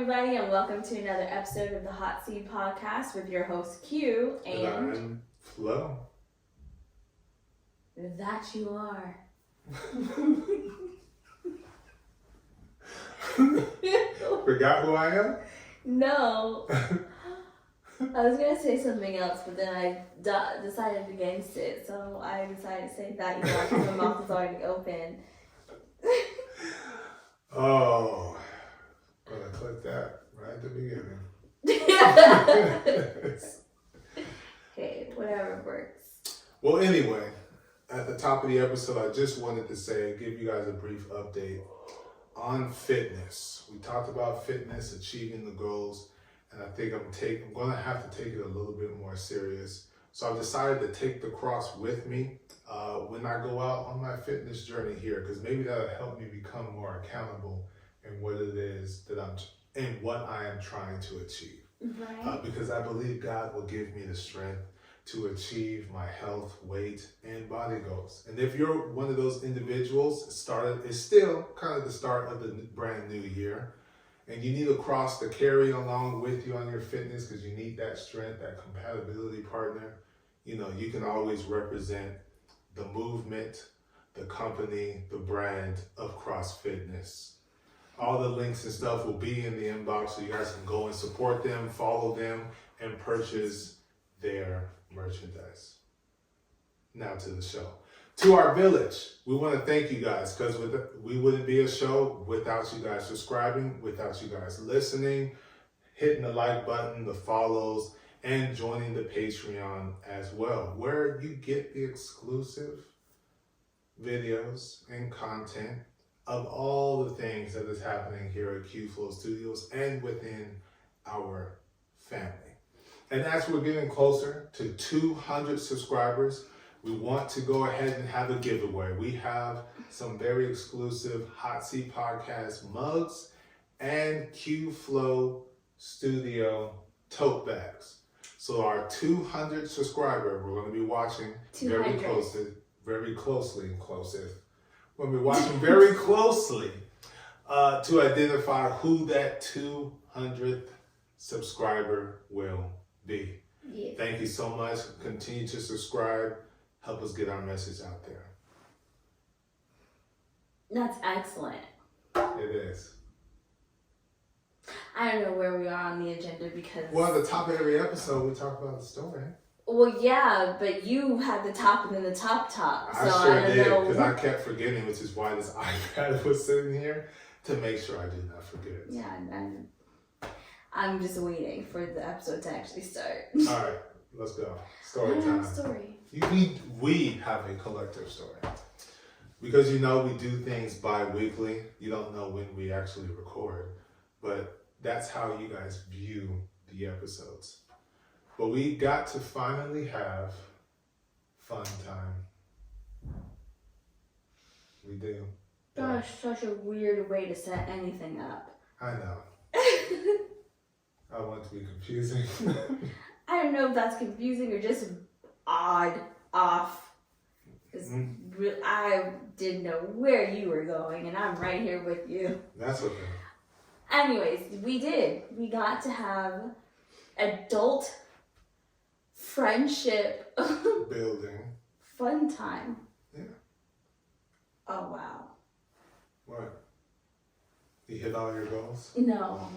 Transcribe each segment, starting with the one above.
everybody, and welcome to another episode of the HOTC podcast with your host Q and Flo. That you are. Forgot who I am? No. I was gonna say something else, but then I decided against it, so I decided to say that you are because my mouth is already open. Oh, gonna click that right at the beginning. Okay, whatever works. Well, anyway, at the top of the episode, I just wanted to give you guys a brief update on fitness. We talked about fitness, achieving the goals, and I think I'm going to have to take it a little bit more serious. So I've decided to take the cross with me when I go out on my fitness journey here, because maybe that'll help me become more accountable in what it is that what I am trying to achieve. Right. Because I believe God will give me the strength to achieve my health, weight, and body goals. And if you're one of those individuals, it's still kind of the start of the brand new year, and you need a cross to carry along with you on your fitness because you need that strength, that compatibility partner. You know, you can always represent the movement, the company, the brand of Cross Fitness. All the links and stuff will be in the inbox, so you guys can go and support them, follow them, and purchase their merchandise. Now to the show. To our village, we want to thank you guys, because we wouldn't be a show without you guys subscribing, without you guys listening, hitting the like button, the follows, and joining the Patreon as well, where you get the exclusive videos and content of all the things that is happening here at Q Flow Studios and within our family. And as we're getting closer to 200 subscribers, we want to go ahead and have a giveaway. We have some very exclusive Hot Seat Podcast mugs and Q Flow Studio tote bags. So our 200 subscriber, we're going to be watching very closely. We're going to be watching very closely to identify who that 200th subscriber will be. Yeah. Thank you so much. Continue to subscribe. Help us get our message out there. That's excellent. It is. I don't know where we are on the agenda because... Well, at the top of every episode, we talk about the story. Well, yeah, but you had the top and then the top. So I sure did, because I kept forgetting, which is why this iPad was sitting here, to make sure I did not forget. Yeah, and I'm just waiting for the episode to actually start. All right, let's go. Story time. Story. We have a collective story. Because we do things bi-weekly. You don't know when we actually record, but that's how you guys view the episodes. But we got to finally have fun time. We do. Gosh, such a weird way to set anything up. I know. I want to be confusing. I don't know if that's confusing or just odd, off. Because I didn't know where you were going, and I'm right here with you. That's okay. Anyways, we did. We got to have adult friendship building fun time. Yeah. Oh, wow. What? You hit all your goals? No.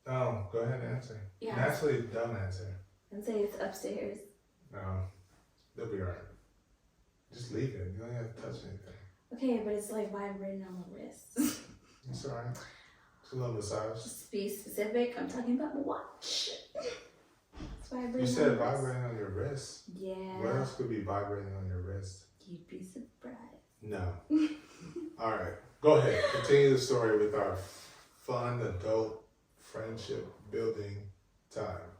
Oh, go ahead and answer. Yeah. Naturally, don't answer. And say it's upstairs. No, they'll be alright. Just leave it. You don't have to touch anything. Okay, but it's like vibrating on the wrist. It's alright. It's a little massage. Just be specific. I'm talking about the watch. It's vibrating. You said vibrating on your wrist. Yeah. What else could be vibrating on your wrist? You'd be surprised. No. Alright. Go ahead. Continue the story with our fun adult friendship building time.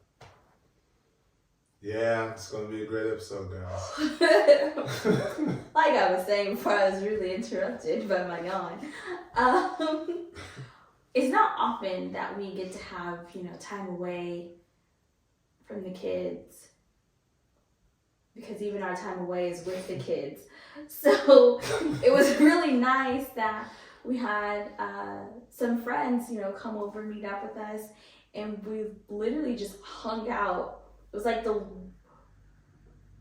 Yeah, it's going to be a great episode, guys. Like I was saying before I was really interrupted by my yawn. It's not often that we get to have, time away from the kids. Because even our time away is with the kids. So it was really nice that we had some friends, you know, come over and meet up with us, and we literally just hung out. It was like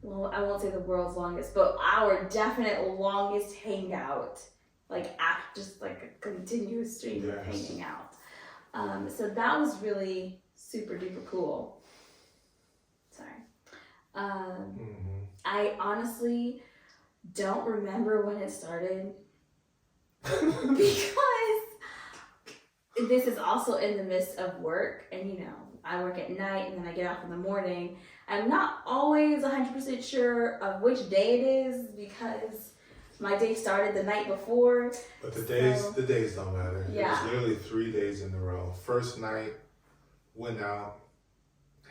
well, I won't say the world's longest, but our definite longest hangout. Like just like a continuous stream of hanging out. So that was really super duper cool. Sorry. I honestly don't remember when it started because this is also in the midst of work, and you know, I work at night and then I get off in the morning. I'm not always 100% sure of which day it is because my day started the night before. But the days don't matter. Yeah. It was literally 3 days in a row. First night, went out,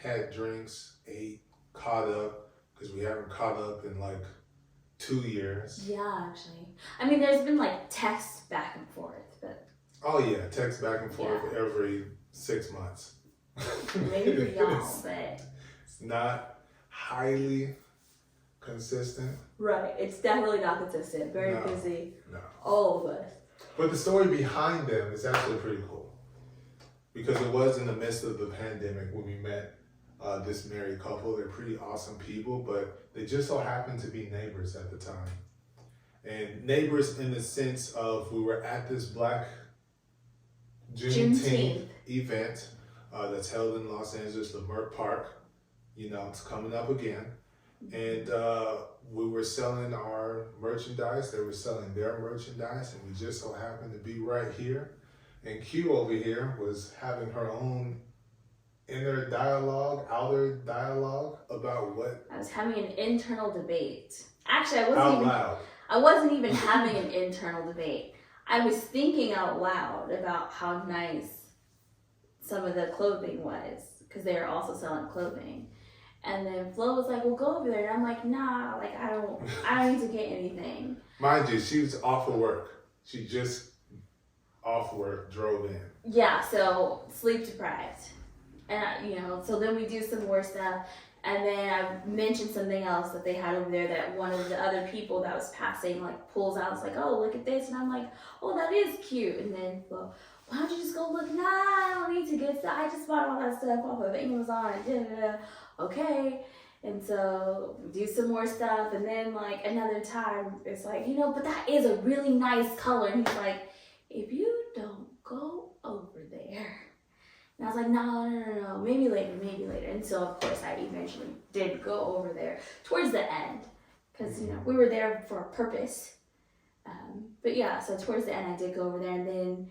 had drinks, ate, caught up, because we haven't caught up in like 2 years. Yeah, actually. I mean, there's been like texts back and forth, but. Oh yeah, text back and forth every 6 months. Maybe y'all, but. It's not highly consistent. Right, it's definitely not consistent. Very busy. No. All of us. But the story behind them is actually pretty cool. Because it was in the midst of the pandemic when we met this married couple. They're pretty awesome people, but they just so happened to be neighbors at the time. And neighbors in the sense of we were at this Black Juneteenth event that's held in Los Angeles, the Merck Park. You know, it's coming up again. And we were selling our merchandise. They were selling their merchandise. And we just so happened to be right here. And Q over here was having her own inner dialogue, outer dialogue about what? I was having an internal debate. Actually, I wasn't even having an internal debate. I was thinking out loud about how nice some of the clothing was because they were also selling clothing. And then Flo was like, well, go over there. And I'm like, nah, like, I don't need to get anything. Mind you, she was off of work. She just off work, drove in. Yeah, so sleep deprived. And, you know, so then we do some more stuff. And then I mentioned something else that they had over there that one of the other people that was passing, like, pulls out. It's like, oh, look at this. And I'm like, oh, that is cute. And then, well, why don't you just go look? Nah, I don't need to get stuff. I just bought all that stuff off of Amazon and da-da-da. Okay. And so we do some more stuff. And then, like, another time, it's like, you know, but that is a really nice color. And he's like, if you don't go over there. And I was like, no, maybe later. And so, of course, I eventually did go over there towards the end. Because, you know, we were there for a purpose. But yeah, so towards the end, I did go over there. And then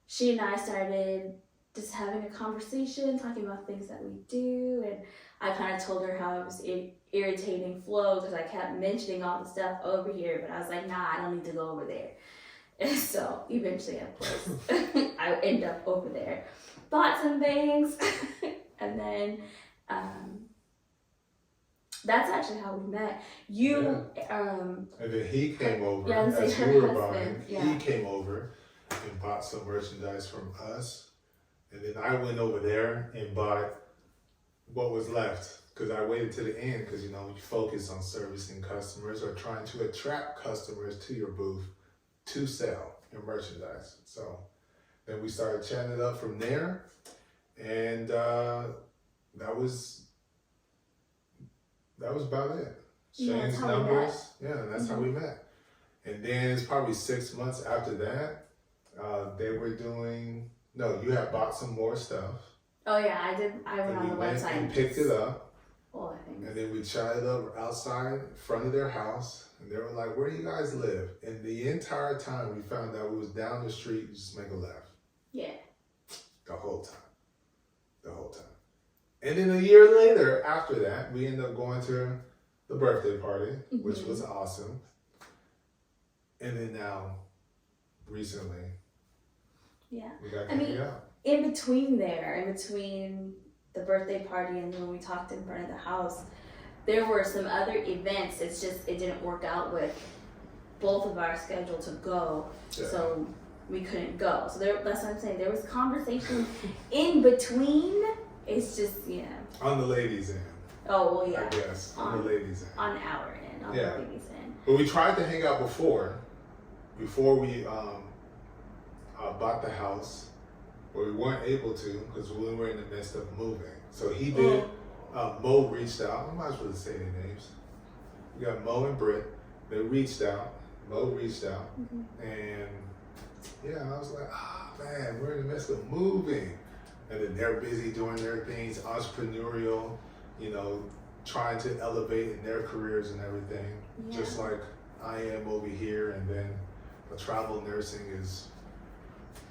she and I started just having a conversation, talking about things that we do. And I kind of told her how I was irritating Flo because I kept mentioning all the stuff over here. But I was like, nah, I don't need to go over there. And so eventually, of course, I end up over there. Bought some things. And then that's actually how we met. And then he came over as you were buying. He came over and bought some merchandise from us. And then I went over there and bought what was left. Because I waited to the end because, you know, you focus on servicing customers or trying to attract customers to your booth to sell your merchandise. So then we started chatting it up from there. And that was about it. Exchanged numbers. Yeah, that's how we met. And then it's probably 6 months after that, they were doing, you had bought some more stuff. Oh yeah, I did. I went on the website and picked it up. Oh, I think. And then we chatted up outside in front of their house. And they were like, where do you guys live? And the entire time we found out we was down the street, just make a left. Yeah. The whole time. And then a year later, after that, we ended up going to the birthday party, which was awesome. And then now, recently, we got to hang out. In between the birthday party and when we talked in front of the house, there were some other events. It's just, it didn't work out with both of our schedule to go. Yeah. So we couldn't go. So that's what I'm saying. There was conversation in between. It's just, on the ladies' end. Oh, well, yeah. I guess. On the ladies' end. On our end. On the ladies' end. But we tried to hang out before we bought the house, but we weren't able to because we were in the midst of moving. So he did. Mo reached out. I'm not supposed to say their names. We got Mo and Britt. They reached out. Mo reached out, and yeah, I was like, man, we're in the midst of moving, and then they're busy doing their things, entrepreneurial, you know, trying to elevate in their careers and everything, just like I am over here. And then the travel nursing is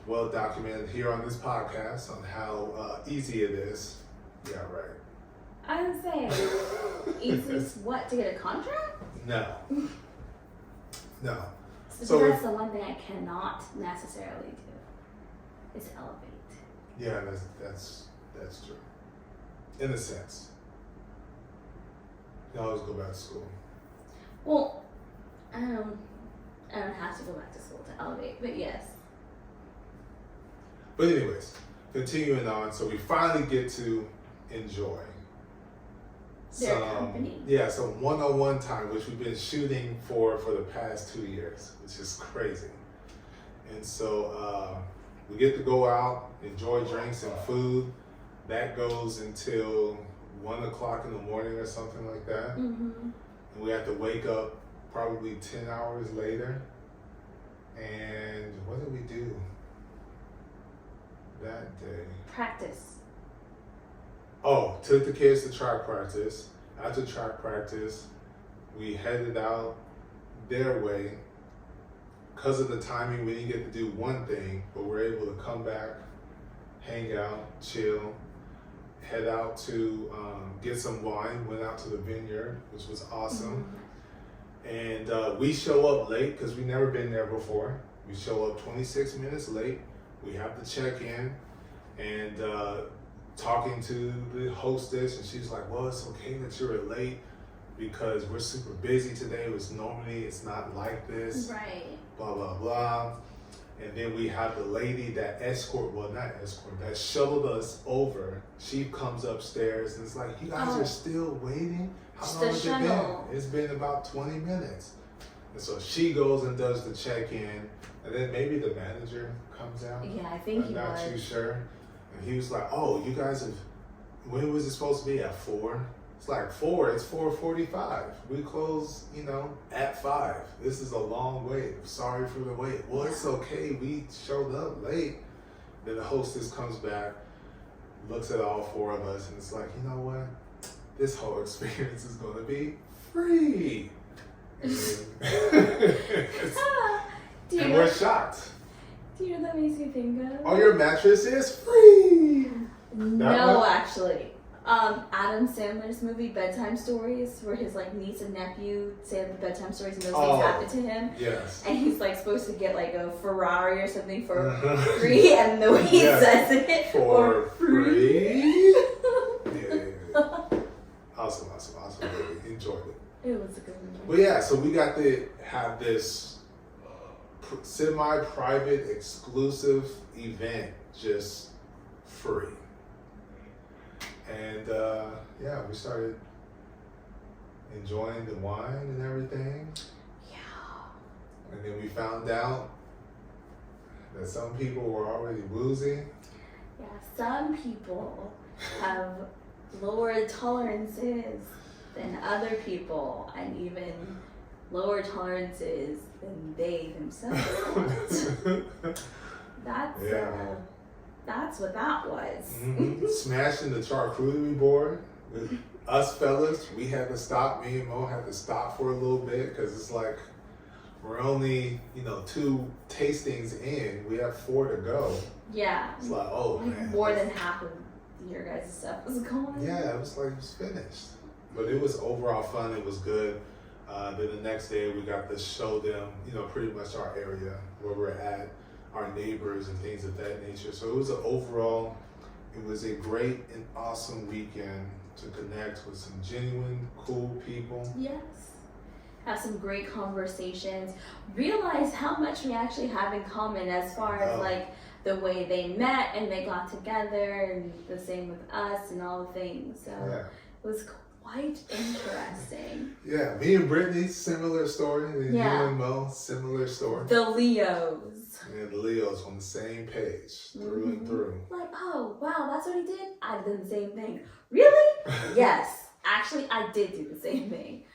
well documented here on this podcast on how easy it is. Yeah, right. I would say, easiest what, to get a contract? No. No. So that's the one thing I cannot necessarily do, is elevate. Yeah, that's true. In a sense. You always go back to school. Well, I don't have to go back to school to elevate, but yes. But anyways, continuing on, so we finally get to enjoy their company. Yeah, some one-on-one time, which we've been shooting for the past 2 years, which is crazy. And so we get to go out, enjoy drinks and food. That goes until 1 o'clock in the morning or something like that. And we have to wake up probably 10 hours later. And what did we do that day? Practice. Oh, took the kids to track practice. After track practice, we headed out their way. Because of the timing, we didn't get to do one thing, but we're able to come back, hang out, chill, head out to get some wine, went out to the vineyard, which was awesome. And we show up late because we've never been there before. We show up 26 minutes late. We have to check in, and talking to the hostess, and she's like, well, it's okay that you're late because we're super busy today. It's not like this. Right. Blah, blah, blah. And then we have the lady that that shuttled us over. She comes upstairs and it's like, you guys are still waiting? How long has it been? It's been about 20 minutes. And so she goes and does the check-in, and then maybe the manager comes out. Yeah, I think he was. I'm not too sure. And he was like, oh, you guys have, when was it supposed to be? At 4? It's like 4, it's 4:45. We close, at 5. This is a long wait. Sorry for the wait. Well, it's okay. We showed up late. Then the hostess comes back, looks at all 4 of us, and it's like, you know what? This whole experience is going to be free. And we're shocked. Do you know what that makes me think of? Oh, your mattress is free. No, actually. Adam Sandler's movie Bedtime Stories, where his niece and nephew say the bedtime stories and those things happen to him. Yes. And he's supposed to get a Ferrari or something for free, and the way he says it for free. Yeah. Awesome movie. Enjoyed it. It was a good movie. But yeah, so we got to have this semi-private, exclusive event just free. And we started enjoying the wine and everything. Yeah. And then we found out that some people were already woozy. Yeah, some people have lower tolerances than other people, and even lower tolerances than they themselves. That's what that was. Smashing the charcuterie board with us fellas. We had to stop. Me and Mo had to stop for a little bit because it's like we're only 2 tastings in. We have 4 to go. Yeah. It's like, oh man. More than half of your guys' stuff was gone. Yeah, it was finished. But it was overall fun. It was good. Then the next day we got to show them, pretty much our area where we're at, our neighbors and things of that nature. So it was it was a great and awesome weekend to connect with some genuine, cool people. Yes. Have some great conversations. Realize how much we actually have in common as far as the way they met and they got together, and the same with us and all the things. So it was cool. Quite interesting. Yeah, me and Brittany, similar story. And Yeah. you and Mo, similar story. The Leos. And the Leos on the same page, through and through. Like, oh, wow, that's what he did? I did the same thing. Really? Yes. Actually, I did do the same thing.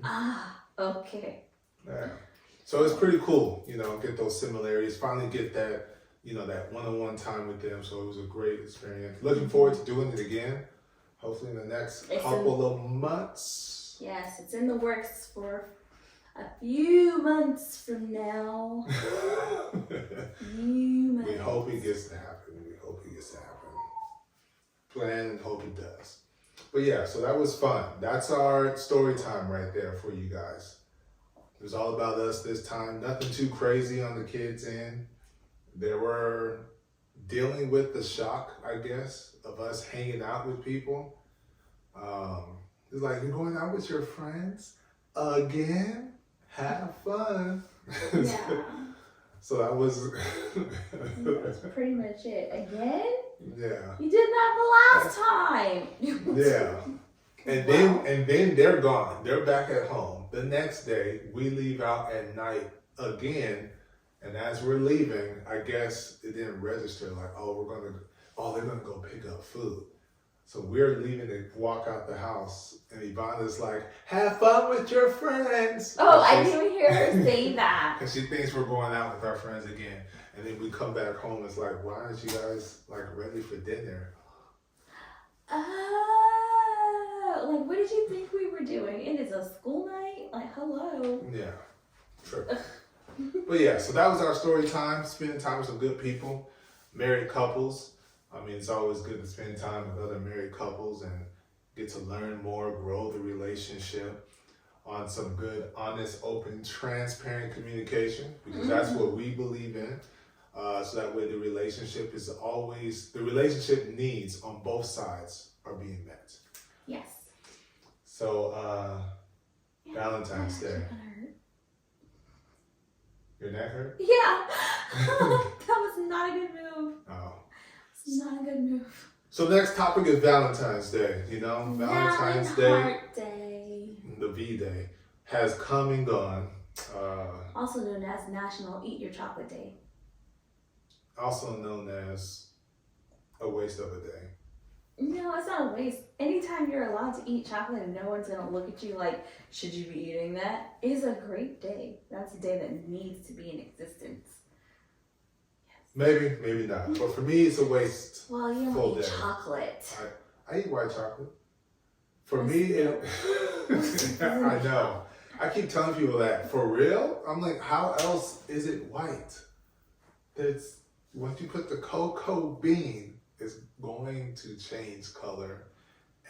Ah, okay. Yeah. So it's pretty cool, get those similarities, finally get that, that one-on-one time with them. So it was a great experience. Looking forward to doing it again, hopefully in the next couple of months. Yes, it's in the works for a few months from now. We hope it gets to happen. Plan and hope it does. But yeah, so that was fun. That's our story time right there for you guys. It was all about us this time. Nothing too crazy on the kids' end. They were dealing with the shock, I guess, of us hanging out with people. It's like, you're going out with your friends again? Have fun. Yeah. So that was... That's pretty much it. Again? Yeah. You did that the last time. Yeah. And then they're gone. They're back at home. The next day, we leave out at night again. And as we're leaving, I guess it didn't register like, they're gonna go pick up food. So we're leaving to walk out the house, and Ivana's like, have fun with your friends. Oh, I didn't hear her say that. Because she thinks we're going out with our friends again. And then we come back home, it's like, why aren't you guys ready for dinner? Like, what did you think we were doing? It is a school night? Like, hello. Yeah, true. But yeah, so that was our story time, spending time with some good people, married couples. I mean, it's always good to spend time with other married couples and get to learn more, grow the relationship on some good, honest, open, transparent communication, because that's what we believe in. So that way the relationship needs on both sides are being met. Yes. So, Valentine's Day. Your neck hurt? Yeah. That was not a good move. Oh. It's not a good move. So next topic is Valentine's Day. Valentine's Day, the V-Day, has come and gone. Also known as National Eat Your Chocolate Day. Also known as a waste of a day. No, it's not a waste. Anytime you're allowed to eat chocolate and no one's going to look at you like, should you be eating that? Is a great day. That's a day that needs to be in existence. Maybe, maybe not. But for me, it's a waste. Well, you don't eat chocolate. I eat white chocolate. For me, I know. I keep telling people that. For real? I'm like, how else is it white? Once you put the cocoa bean, it's going to change color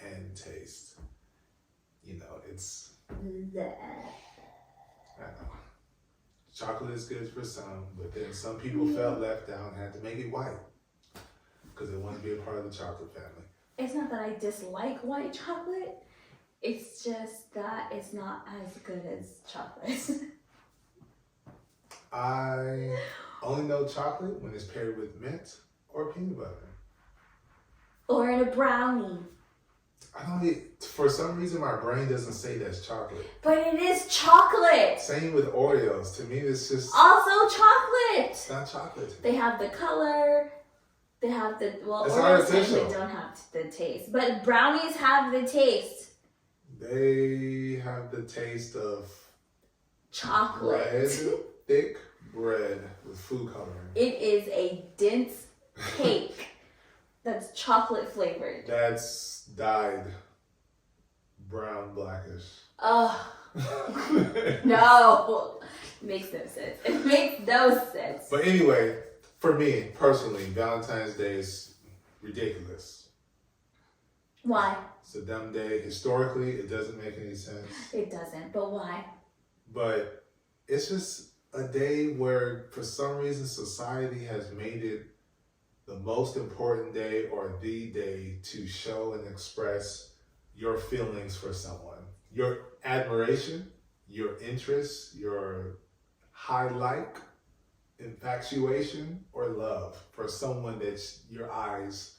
and taste. It's... Bleh. I know. Chocolate is good for some, but then some people felt left out and had to make it white because they want to be a part of the chocolate family. It's not that I dislike white chocolate. It's just that it's not as good as chocolate. I only know chocolate when it's paired with mint or peanut butter. Or in a brownie. For some reason, my brain doesn't say that's chocolate. But it is chocolate. Same with Oreos. To me, it's just... Also chocolate. It's not chocolate. They have the color. They have the... Well, it's Oreos artificial. They don't have the taste. But brownies have the taste. They have the taste of... chocolate. Bread, thick bread with food coloring. It is a dense cake that's chocolate flavored. That's dyed brown, blackish. Oh. No. Makes no sense. It makes no sense. But anyway, for me, personally, Valentine's Day is ridiculous. Why? It's a dumb day. Historically, it doesn't make any sense. It doesn't, but why? But it's just a day where, for some reason, society has made it the most important day or the day to show and express your feelings for someone. Your admiration, your interest, your high like, infatuation, or love for someone that your eyes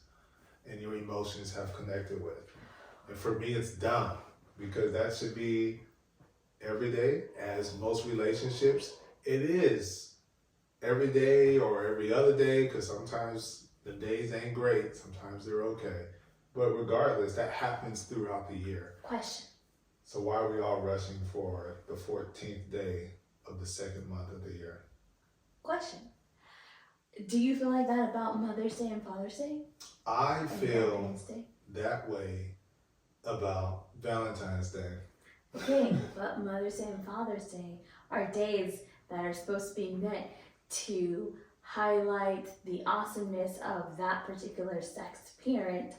and your emotions have connected with. And for me, it's dumb because that should be every day, as most relationships, it is every day or every other day, because sometimes the days ain't great, sometimes they're okay. But regardless, that happens throughout the year. Question. So why are we all rushing for the 14th day of the second month of the year? Question. Do you feel like that about Mother's Day and Father's Day? I And feel Valentine's Day? that way about Valentine's Day. Okay, but Mother's Day and Father's Day are days that are supposed to be meant to highlight the awesomeness of that particular sexed parent,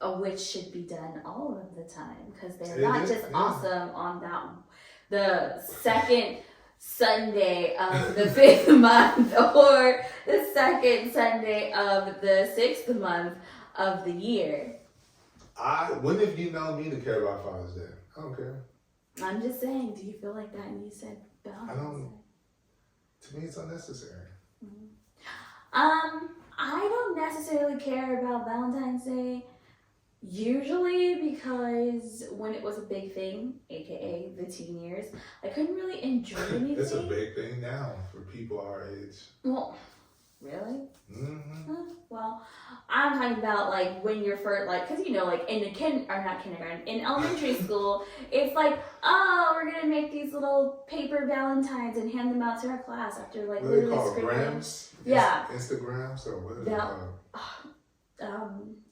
which should be done all of the time, because they're not just awesome on the second Sunday of the 5th month or the second Sunday of the 6th month of the year. When have you known me to care about Father's Day? I don't care. I'm just saying, do you feel like that? And you said Valentine's Day. To me, it's unnecessary. I don't necessarily care about Valentine's Day, usually because when it was a big thing, aka the teen years, I couldn't really enjoy anything. It's a big thing now for people our age. Well, really? Mm-hmm. Well, I'm talking about like when you're first, like, cause you know, like in the not kindergarten, in elementary school, it's like, oh, we're gonna make these little paper Valentines and hand them out to our class after like What are they literally called? scribbling. Grams? Yeah. Instagrams or what are they called?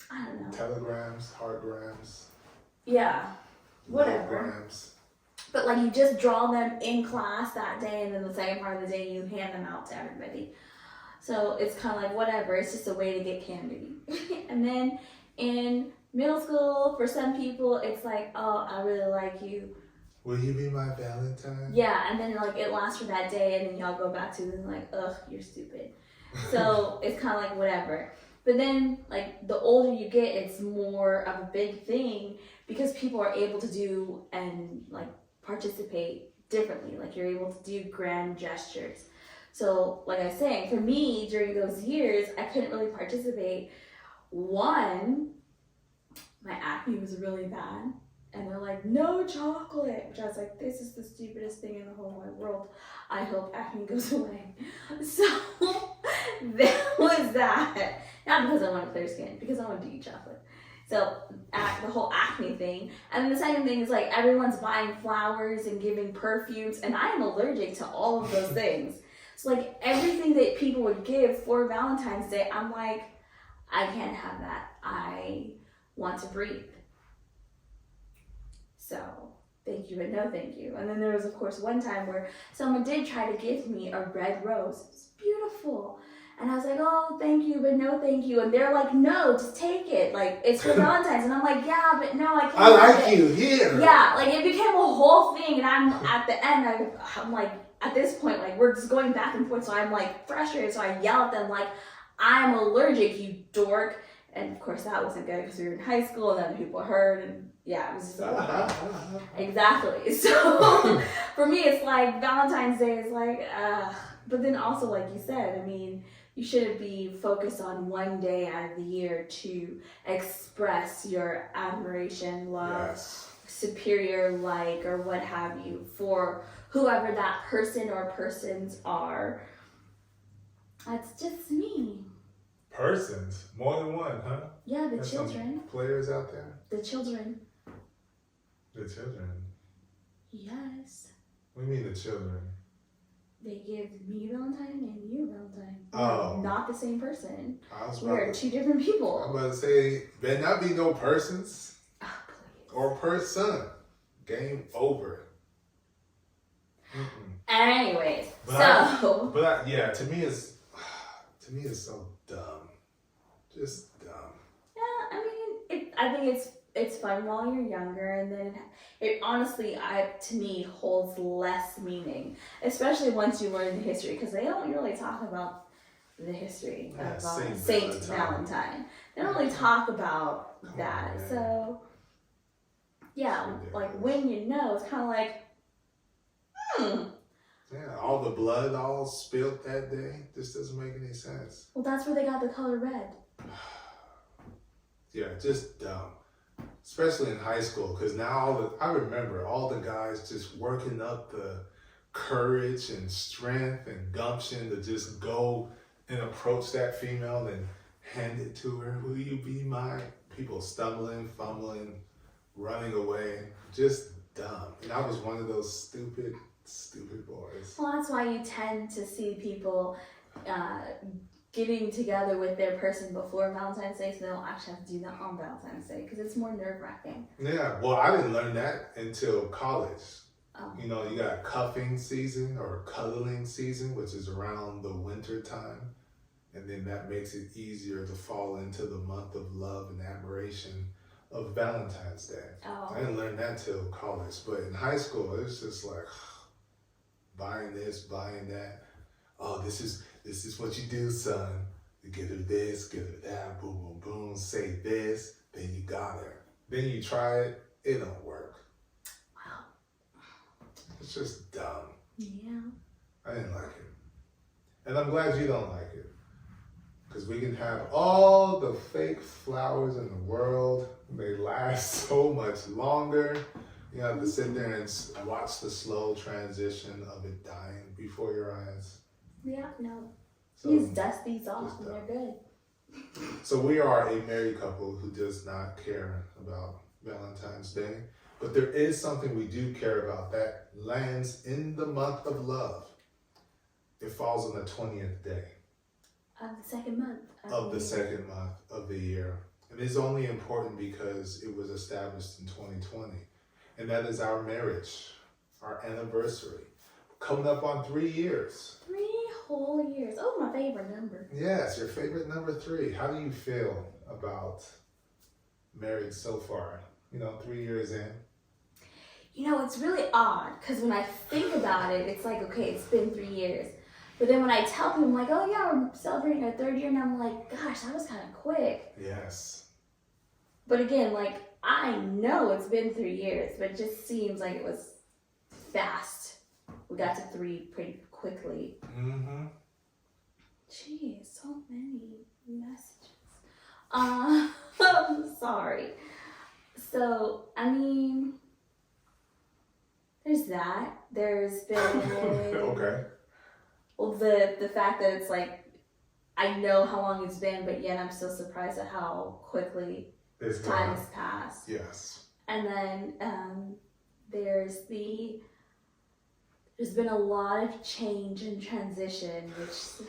I don't know. Telegrams, heartgrams. Yeah. Whatever. Grams. But like you just draw them in class that day, and then the second part of the day you hand them out to everybody. So it's kind of like whatever, it's just a way to get candy. And then in middle school, for some people, it's like, oh, I really like you. Will you be my Valentine? Yeah, and then like it lasts for that day, and then y'all go back to it and like, ugh, you're stupid. So it's kind of like whatever. But then like the older you get, it's more of a big thing because people are able to do and like participate differently. Like you're able to do grand gestures. So, like I was saying, for me, during those years, I couldn't really participate. One, my acne was really bad. And they're like, no chocolate. Which I was like, this is the stupidest thing in the whole wide world. I hope acne goes away. So, that was that. Not because I want clear skin, because I want to eat chocolate. So, the whole acne thing. And then the second thing is like, everyone's buying flowers and giving perfumes. And I am allergic to all of those things. So like everything that people would give for Valentine's Day, I'm like, I can't have that. I want to breathe. So thank you, but no thank you. And then there was of course one time where someone did try to give me a red rose. It was beautiful. And I was like, oh, thank you, but no thank you. And they're like, no, just take it. Like, it's for Valentine's. And I'm like, yeah, but no, I can't. I like you, here. Yeah, like it became a whole thing. And I'm at the end, I'm like, at this point, like we're just going back and forth, so I'm like frustrated, so I yell at them like, I'm allergic, you dork. And of course that wasn't good because we were in high school and other people heard, and yeah, it was just exactly. So for me it's like Valentine's Day is like, but then also like you said, I mean, you shouldn't be focused on one day out of the year to express your admiration, love, Yes. superior like, or what have you for whoever that person or persons are. That's just me. Persons? More than one, huh? Yeah, the There's children. some players out there? The children. The children? Yes. What do you mean the children? They give me Valentine and you Valentine. Oh. Not the same person. I was We are two different people. I'm about to say, better not be no persons Oh, please. or person. Game over. Mm-mm. Anyways, But so. yeah, to me it's so dumb. Just dumb. Yeah, I mean, I think it's fun while you're younger, and then it honestly, to me, holds less meaning, especially once you learn the history, because they don't really talk about the history of Saint Valentine. They don't really talk about that. So, yeah, like when you know, it's kind of like, Yeah, all the blood all spilled that day. This doesn't make any sense. well, that's where they got the color red. Yeah, just dumb. especially in high school, because now I remember all the guys just working up the courage and strength and gumption to just go and approach that female and hand it to her. Will you be my? People stumbling, fumbling, running away, just dumb. And I was one of those stupid boys. Well, that's why you tend to see people getting together with their person before Valentine's Day, so they don't actually have to do that on Valentine's Day, because it's more nerve-wracking. Yeah, well, I didn't learn that until college. Oh. You know, you got cuffing season or cuddling season, which is around the winter time. And then that makes it easier to fall into the month of love and admiration of Valentine's Day. Oh. I didn't learn that till college, but in high school, it was just like buying this, buying that. Oh, this is what you do, son. You give her this, give her that, boom, boom, boom, say this, then you got her. Then you try it, it don't work. Wow. It's just dumb. Yeah. I didn't like it. And I'm glad you don't like it. Because we can have all the fake flowers in the world. They last so much longer. You have to sit there and watch the slow transition of it dying before your eyes. Yeah, no. So, You just dust these off and they're good. So we are a married couple who does not care about Valentine's Day. But there is something we do care about that lands in the month of love. It falls on the 20th day. Of the second month. Of the second month of the year. And it's only important because it was established in 2020. And that is our marriage, our anniversary. Coming up on 3 years. 3 whole years. Oh, my favorite number. Yes, your favorite number 3. How do you feel about marriage so far? 3 years in. It's really odd, because when I think about it, it's like, okay, it's been 3 years. But then when I tell people, I'm like, oh yeah, we're celebrating our 3rd year, and I'm like, gosh, that was kind of quick. Yes. But again, like, I know it's been 3 years, but it just seems like it was fast. We got to 3 pretty quickly. Mm-hmm. Jeez, so many messages. I'm sorry. So, there's that. There's been... Okay. Well, the fact that it's like, I know how long it's been, but yet I'm still surprised at how quickly time has passed. Yes. And then there's been a lot of change and transition, which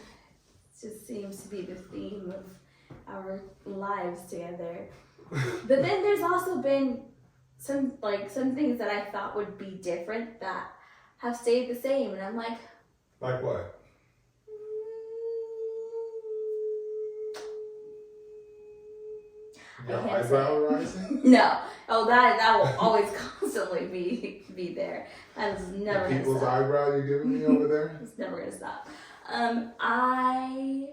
just seems to be the theme of our lives together. But then there's also been some things that I thought would be different that have stayed the same, and I'm like. Like what? Your eyebrow rising? No. Oh, that will always constantly be there. That is never the people's gonna stop. eyebrow you're giving me over there? It's never gonna stop. I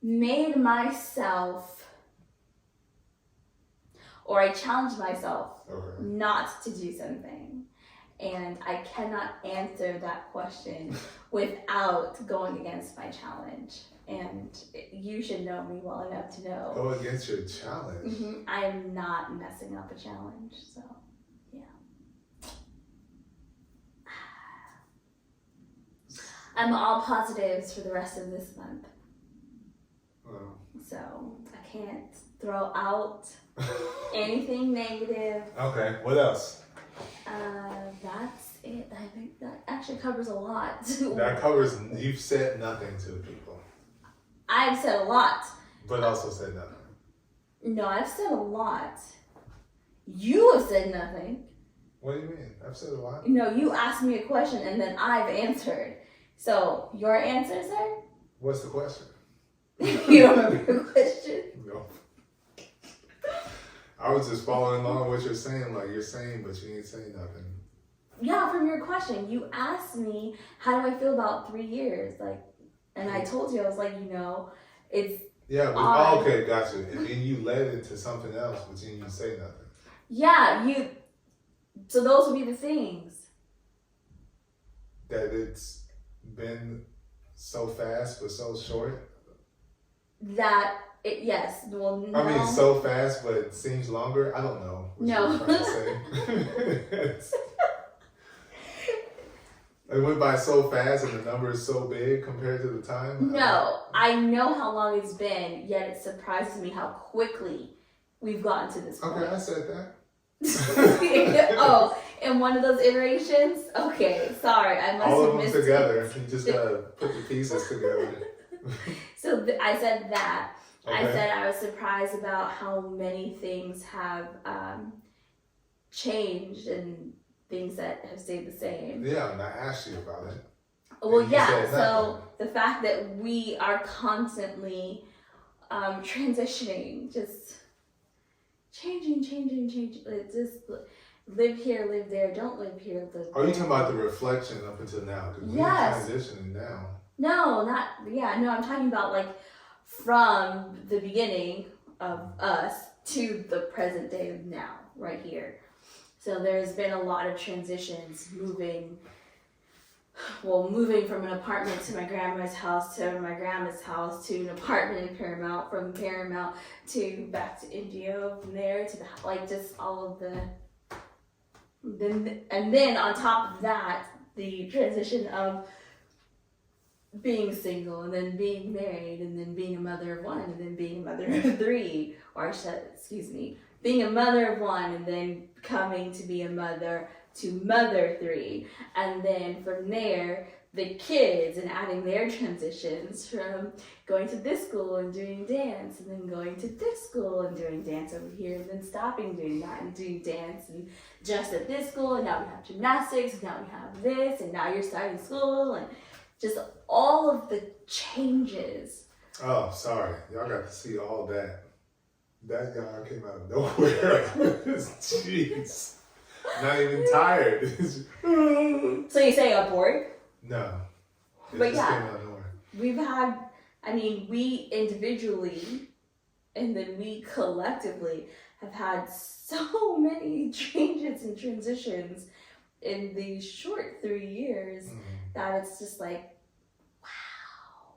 made myself, or I challenged myself not to do something. And I cannot answer that question without going against my challenge. And you should know me well enough to know. Go against your challenge? Mm-hmm. I am not messing up a challenge, so yeah. I'm all positives for the rest of this month. Oh. So I can't throw out anything negative. Okay, what else? That's it. I think that actually covers a lot. That covers, you've said nothing to the people. I've said a lot. But also said nothing. No, I've said a lot. You have said nothing. What do you mean? I've said a lot? No, you asked me a question and then I've answered. So, your answer, sir? What's the question? You don't remember your question? No. I was just following along what you're saying, like you're saying, but you ain't saying nothing. Yeah, from your question. You asked me, how do I feel about 3 years? And I told you, I was like, it's yeah, but, okay, gotcha. And then you led into something else, but then you say nothing. Yeah, so those would be the things. That it's been so fast but so short? that it, yes, well, no. I mean, so fast, but it seems longer. I don't know. What No. you're trying to say. It went by so fast, and the number is so big compared to the time. No, I know how long it's been, yet it surprises me how quickly we've gotten to this point. Okay, I said that. Oh, in one of those iterations? Okay, sorry, I must all have of them missed together. it. You just gotta put the pieces together. So I said that. I Okay. said I was surprised about how many things have changed and things that have stayed the same. Yeah, and I asked you about it. Well, And you yeah, said so nothing. the fact that we are constantly transitioning, just changing. It just live here, live there, don't live here, live there. Are you talking about the reflection up until now? Because we're Yes. transitioning now. No, I'm talking about like from the beginning of us to the present day of now, right here. So there's been a lot of transitions, moving from an apartment to my grandma's house to my grandma's house to an apartment in Paramount, from Paramount to back to Indio, from there to the, like, just all of the, then on top of that, the transition of being single and then being married and then being a mother of one and then being a mother of three, or excuse me, being a mother of one and then coming to be a mother to mother three, and then from there the kids and adding their transitions from going to this school and doing dance and then going to this school and doing dance over here and then stopping doing that and doing dance and just at this school, and now we have gymnastics and now we have this and now you're starting school, and just all of the changes. Oh, sorry. Y'all got to see all that. That y'all came out of nowhere. Jeez. Not even tired. So you say I'm bored? No. It But just yeah. came out of nowhere. We've had, we individually and then we collectively have had so many changes and transitions in these short 3 years that it's just like, wow.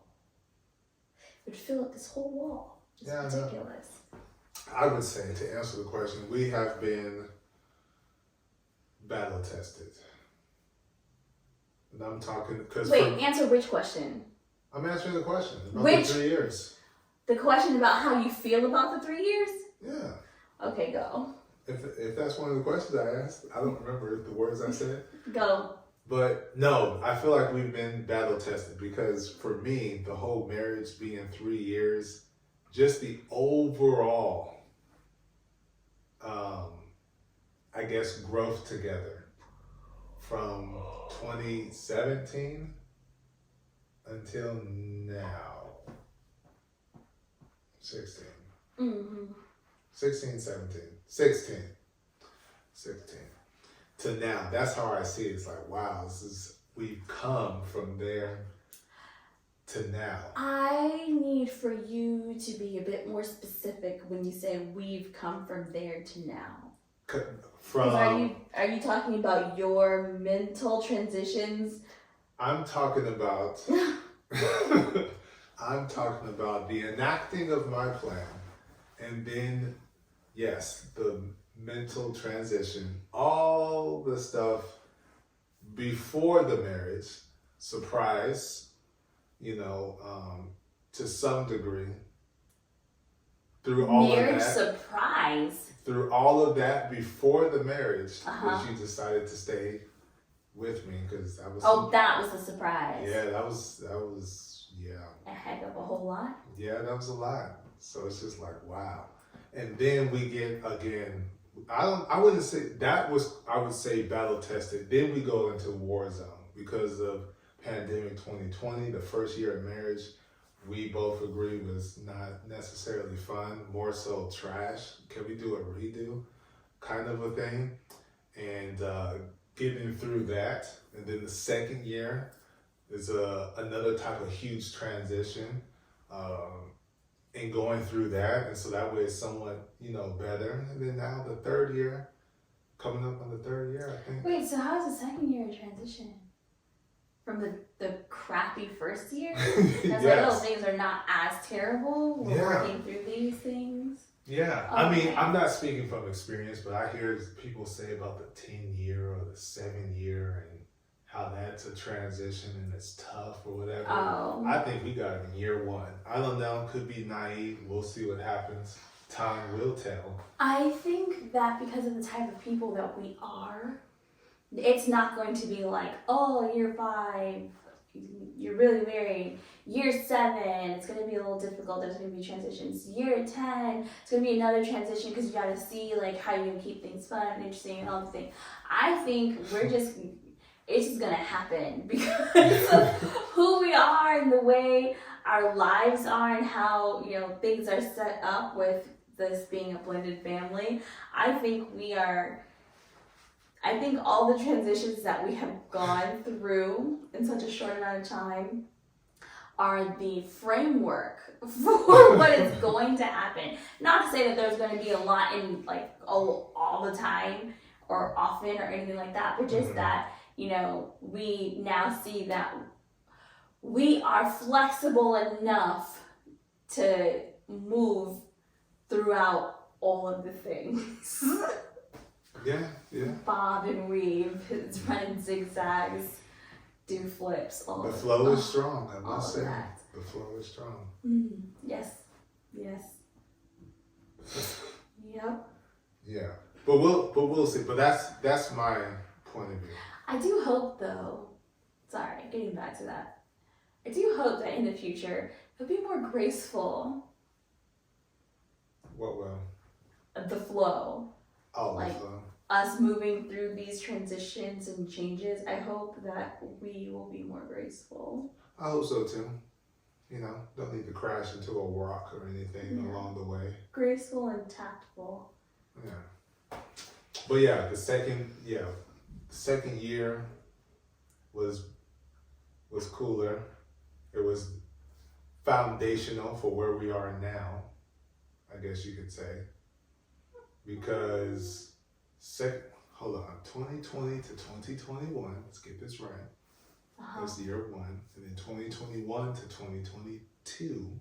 It would fill up this whole wall. It's Yeah, I know. ridiculous. I would say, to answer the question, we have been battle tested. And I'm talking because Wait, answer which question? I'm answering the question about Which- the 3 years. The question about how you feel about the 3 years? Yeah. Okay, go. If that's one of the questions I asked, I don't remember the words I said. Go. But no, I feel like we've been battle tested because for me, the whole marriage being 3 years, just the overall, I guess, growth together from 2017 until now. 16. Mm-hmm. 16, 17, 16 to now. That's how I see it. It's like, wow, we've come from there to now. I need for you to be a bit more specific when you say we've come from there to now. From Are you talking about your mental transitions? I'm talking about the enacting of my plan, and then yes, the mental transition, all the stuff before the marriage, surprise, to some degree, through all Marriage of that, surprise. through all of that before the marriage, Uh-huh. which you decided to stay with me because that was That was a surprise. yeah, that was yeah. A heck of a whole lot. Yeah, that was a lot. So it's just like, wow. And then we get again, I wouldn't say that was, I would say battle tested. Then we go into war zone because of pandemic 2020, the first year of marriage, we both agree was not necessarily fun, more so trash. Can we do a redo kind of a thing? And getting through that. And then the second year is another type of huge transition. And going through that, and so that way it's somewhat, better. And then now the third year, coming up on the third year, I think. Wait, so how is the second year a transition? from the crappy first year. It's like, oh, things are not as terrible. We're working through these things. Yeah. I mean, I'm not speaking from experience, but I hear people say about the 10-year or the 7-year and how that's a transition and it's tough or whatever. Oh. I think we got it in year 1. I don't know. Could be naive. We'll see what happens. Time will tell. I think that because of the type of people that we are, it's not going to be like, oh, year 5, you're really married. Year 7, it's going to be a little difficult. There's going to be transitions. Year 10, it's going to be another transition because you got to see like how you can keep things fun and interesting and all the things. I think it's just going to happen because of who we are and the way our lives are and how, things are set up with this being a blended family. I think all the transitions that we have gone through in such a short amount of time are the framework for what is going to happen. Not to say that there's going to be a lot in like all the time or often or anything like that, but just that, we now see that we are flexible enough to move throughout all of the things. Yeah. Bob and weave, run zigzags, do flips. The flow is strong, I must say. The flow is strong. Yes. Yep. Yeah, but we'll see. But that's my point of view. I do hope, though. Sorry, getting back to that. I do hope that in the future it'll be more graceful. What will? The flow. Oh, like the flow. Us moving through these transitions and changes. I hope that we will be more graceful. I hope so too. Don't need to crash into a rock or anything along the way. Graceful and tactful. Yeah. But yeah, the second year was cooler. It was foundational for where we are now, I guess you could say. Because 2020 to 2021, let's get this right. Was year 1, and then 2021 to 2022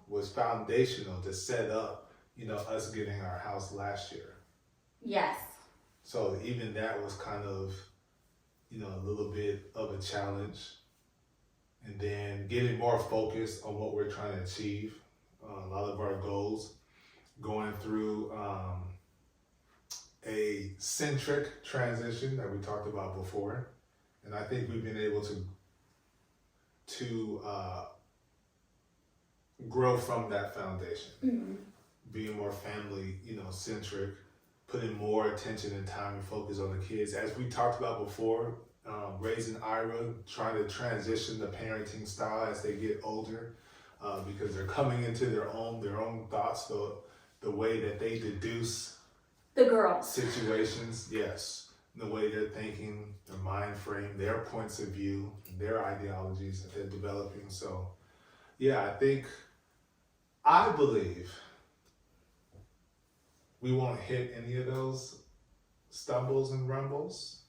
was foundational to set up, us getting our house last year. Yes. So even that was kind of, a little bit of a challenge, and then getting more focused on what we're trying to achieve, a lot of our goals, going through a centric transition that we talked about before. And I think we've been able to grow from that foundation, being more family, centric, putting more attention and time and focus on the kids. As we talked about before, raising Ira, trying to transition the parenting style as they get older, because they're coming into their own thoughts, the way that they deduce the girls situations, yes. The way they're thinking, their mind frame, their points of view, their ideologies that they're developing. So, yeah, I believe we won't hit any of those stumbles and rumbles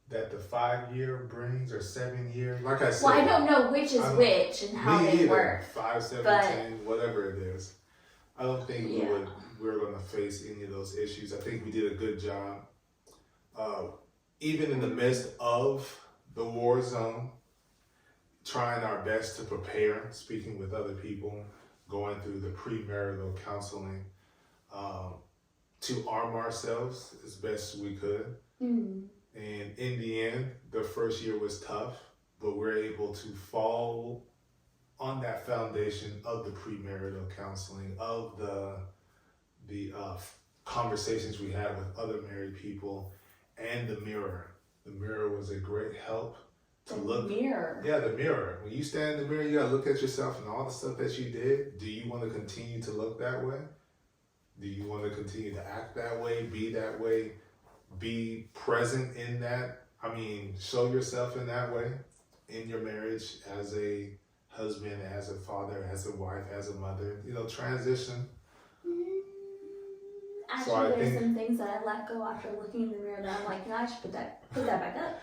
that the 5-year brings or 7-year. Like I said, well, I don't know which is which and how they work. 5, 7, 10, whatever it is. I don't think we're going to face any of those issues. I think we did a good job. Even in the midst of the war zone, trying our best to prepare, speaking with other people, going through the premarital counseling, to arm ourselves as best we could. And in the end, the first year was tough, but we're able to fall on that foundation of the premarital counseling, of the conversations we had with other married people, and the mirror. The mirror was a great help to look. Mirror. Yeah, the mirror. When you stand in the mirror, you gotta look at yourself and all the stuff that you did. Do you want to continue to look that way? Do you want to continue to act that way, be that way, be present in that? I mean, show yourself in that way in your marriage as a husband, as a father, as a wife, as a mother. Transition. Actually, there's some things that I let go after looking in the mirror that I'm like, I should put that back up.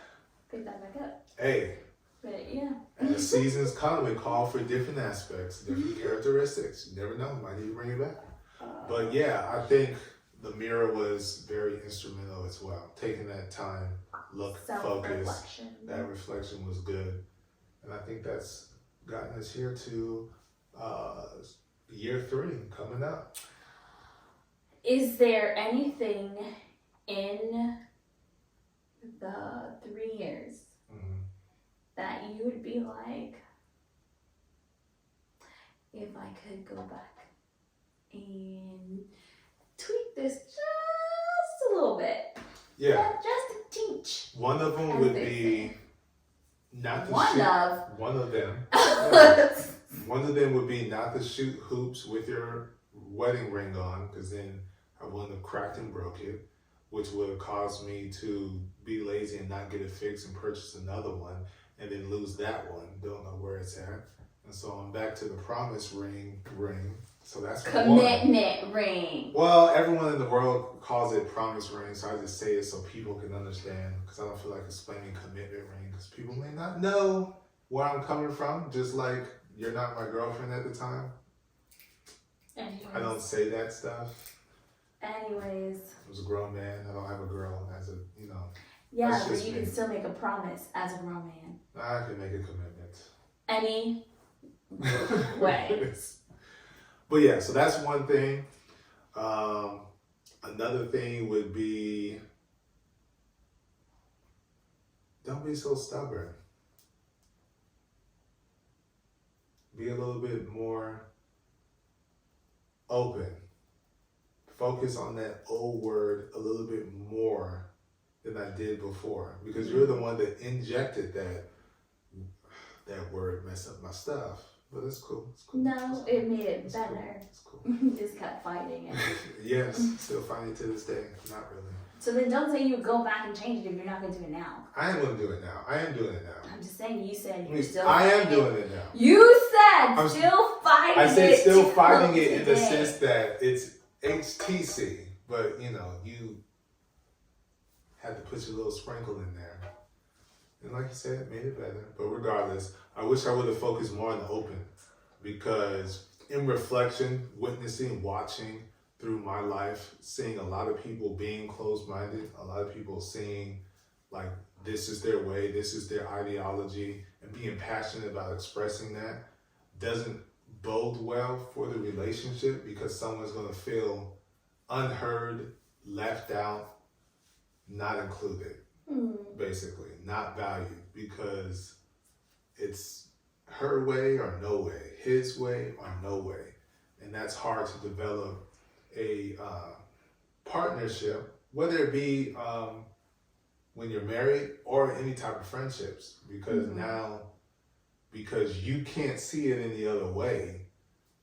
pick that back up. Hey. But yeah. As seasons come and call for different aspects, different characteristics. You never know, might need to bring it back. But yeah, I think the mirror was very instrumental as well. Taking that time, focus, that reflection was good. And I think that's gotten us here to year 3 coming up. Is there anything in the 3 years that you would be like, if I could go back and tweak this just a little bit? Yeah. Just a tinge. One of them would be not to shoot. One of them. One of them would be not to shoot hoops with your wedding ring on, because then I wouldn't have cracked and broke it, which would have caused me to be lazy and not get it fixed and purchase another one, and then lose that one. Don't know where it's at. And so I'm back to the promise ring. So that's commitment ring. Well, everyone in the world calls it promise ring, so I just say it so people can understand, because I don't feel like explaining commitment ring, because people may not know where I'm coming from, just like you're not my girlfriend at the time. Anyways. I don't say that stuff. Anyways. I was a grown man. I don't have a girl as a, Yeah, but you can still make a promise as a grown man. I can make a commitment. Any way. But yeah, so that's one thing. Another thing would be, don't be so stubborn. Be a little bit more open. Focus on that old word a little bit more than I did before, because you're the one that injected that word, messed up my stuff. But it's cool. It's cool. No, it made it better. Cool. It's cool. You just kept fighting it. Yes, still fighting it to this day. Not really. So then don't say you would go back and change it if you're not going to do it now. I am going to do it now. I am doing it now. I'm just saying, you said you're still I am doing it now. You said still fighting it. I said still fighting it in the sense that it's HTC, but you had to put your little sprinkle in there. And like you said, it made it better. But regardless, I wish I would have focused more on the open, because in reflection, witnessing, watching through my life, seeing a lot of people being closed-minded, a lot of people seeing like this is their way, this is their ideology, and being passionate about expressing that doesn't bode well for the relationship, because someone's going to feel unheard, left out, not included. Basically, not valued, because it's her way or no way, his way or no way. And that's hard to develop a partnership, whether it be when you're married or any type of friendships, because now, because you can't see it any other way,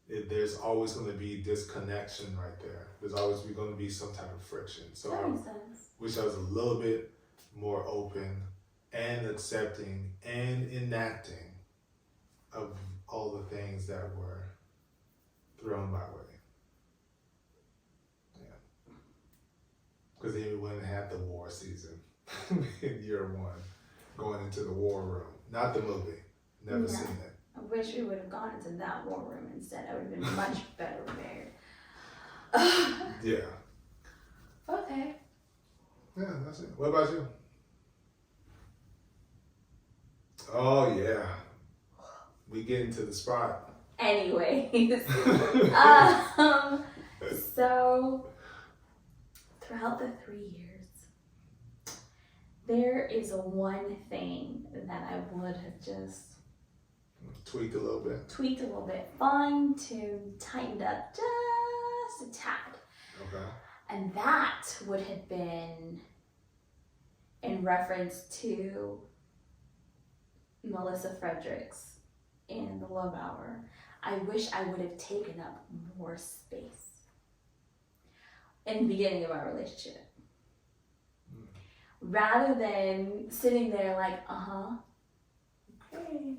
there's always going to be disconnection right there. There's always going to be some type of friction. So that I makes sense. wish I was a little bit more open and accepting and enacting of all the things that were thrown my way. Yeah. Because then we wouldn't have the war season in year 1, going into the war room. Not the movie. Never seen it. I wish we would have gone into that war room instead. I would have been much better prepared. Yeah. Okay. Yeah, that's it. What about you? Oh, yeah. We get into the spot. Anyways. So, throughout the 3 years, there is one thing that I would have just tweaked a little bit. Fine-tuned, tightened up just a tad. Okay. And that would have been in reference to Melissa Fredericks in The Love Hour. I wish I would have taken up more space in the beginning of our relationship. Rather than sitting there like, okay,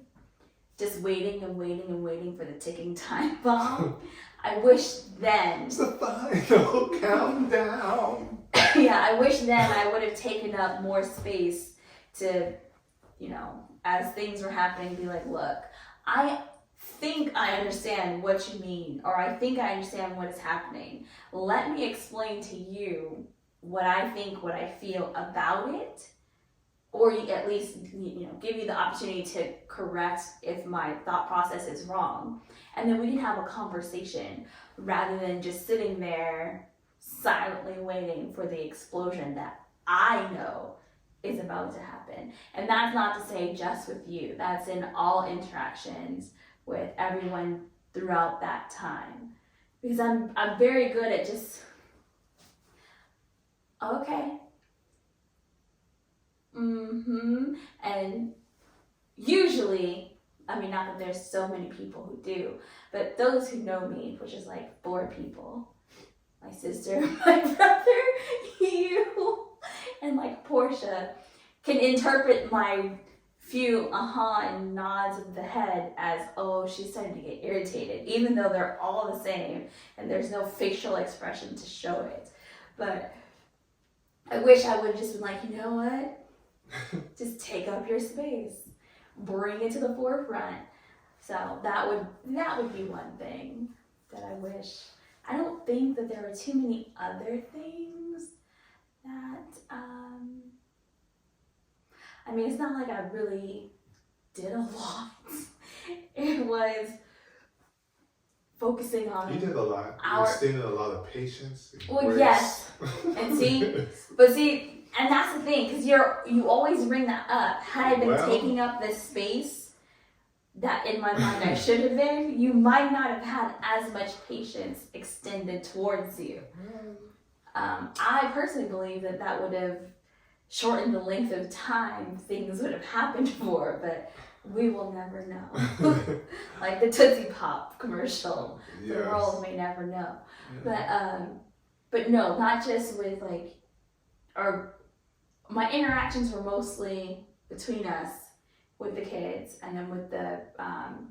just waiting and waiting and waiting for the ticking time bomb. I wish then. It's the final countdown. Yeah, I wish then I would have taken up more space to you know, as things were happening, be like, look, I think I understand what you mean, or I think I understand what is happening. Let me explain to you what I think, what I feel about it, or at least, you know, give you the opportunity to correct if my thought process is wrong. And then we can have a conversation rather than just sitting there silently waiting for the explosion that I know is about to happen. And that's not to say just with you, that's in all interactions with everyone throughout that time. Because I'm very good at just, okay, and usually, I mean, not that there's so many people who do, but those who know me, which is like 4 people, my sister, my brother, you, and like Portia, can interpret my few and nods of the head as, oh, she's starting to get irritated, even though they're all the same and there's no facial expression to show it. But I wish I would have just been like, you know what? Just take up your space, bring it to the forefront. So that would be one thing that I wish. I don't think that there are too many other things that I mean, it's not like I really did a lot. It was focusing on. You did a lot. You extended a lot of patience. Well, grace. yes, and see, and that's the thing, because you always bring that up. Had I been taking up this space that in my mind I should have been, you might not have had as much patience extended towards you. I personally believe that would have shortened the length of time things would have happened for, but we will never know. Like the Tootsie Pop commercial, the world may never know. But no, not just with like, or my interactions were mostly between us, with the kids, and then with the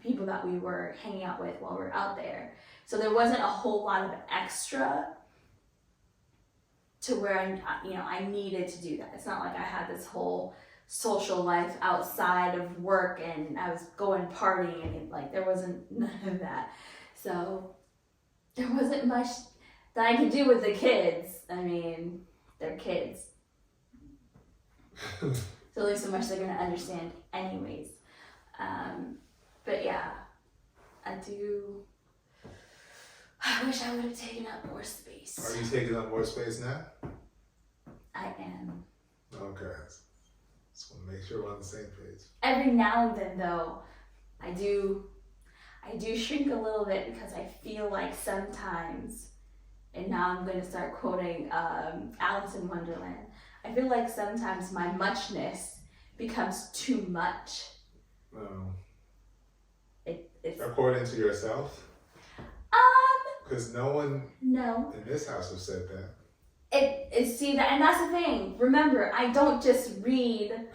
people that we were hanging out with while we were out there. So there wasn't a whole lot of extra to where I needed to do that. It's not like I had this whole social life outside of work and I was going partying and like there wasn't none of that. So there wasn't much that I could do with the kids. I mean, they're kids. So only so much they're gonna understand anyways. But yeah, I wish I would have taken up more space. Are you taking up more space now? I am. Okay. Just want to make sure we're on the same page. Every now and then though, I do shrink a little bit because I feel like sometimes, and now I'm going to start quoting Alice in Wonderland, I feel like sometimes my muchness becomes too much. Oh. It's according to yourself? Because no one in this house has said that. See that, and that's the thing. Remember, I don't just read,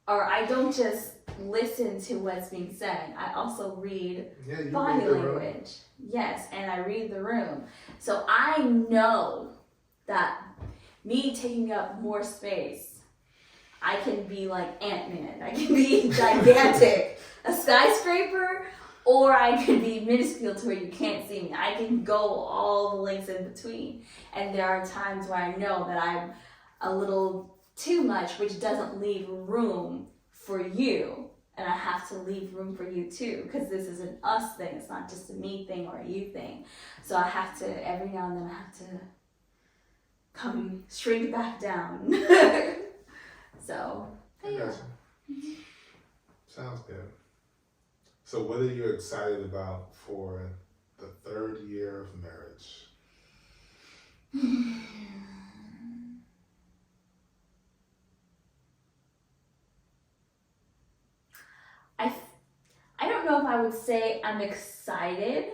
or I don't just listen to what's being said. I also read body language. Yes, and I read the room. So I know that me taking up more space, I can be like Ant-Man. I can be gigantic, a skyscraper, or I can be minuscule to where you can't see me. I can go all the lengths in between. And there are times where I know that I'm a little too much, which doesn't leave room for you. And I have to leave room for you too, because this is an us thing. It's not just a me thing or a you thing. So I have to, every now and then, I have to shrink back down. So, yeah. Sounds good. So what are you excited about for the 3rd year of marriage? I don't know if I would say I'm excited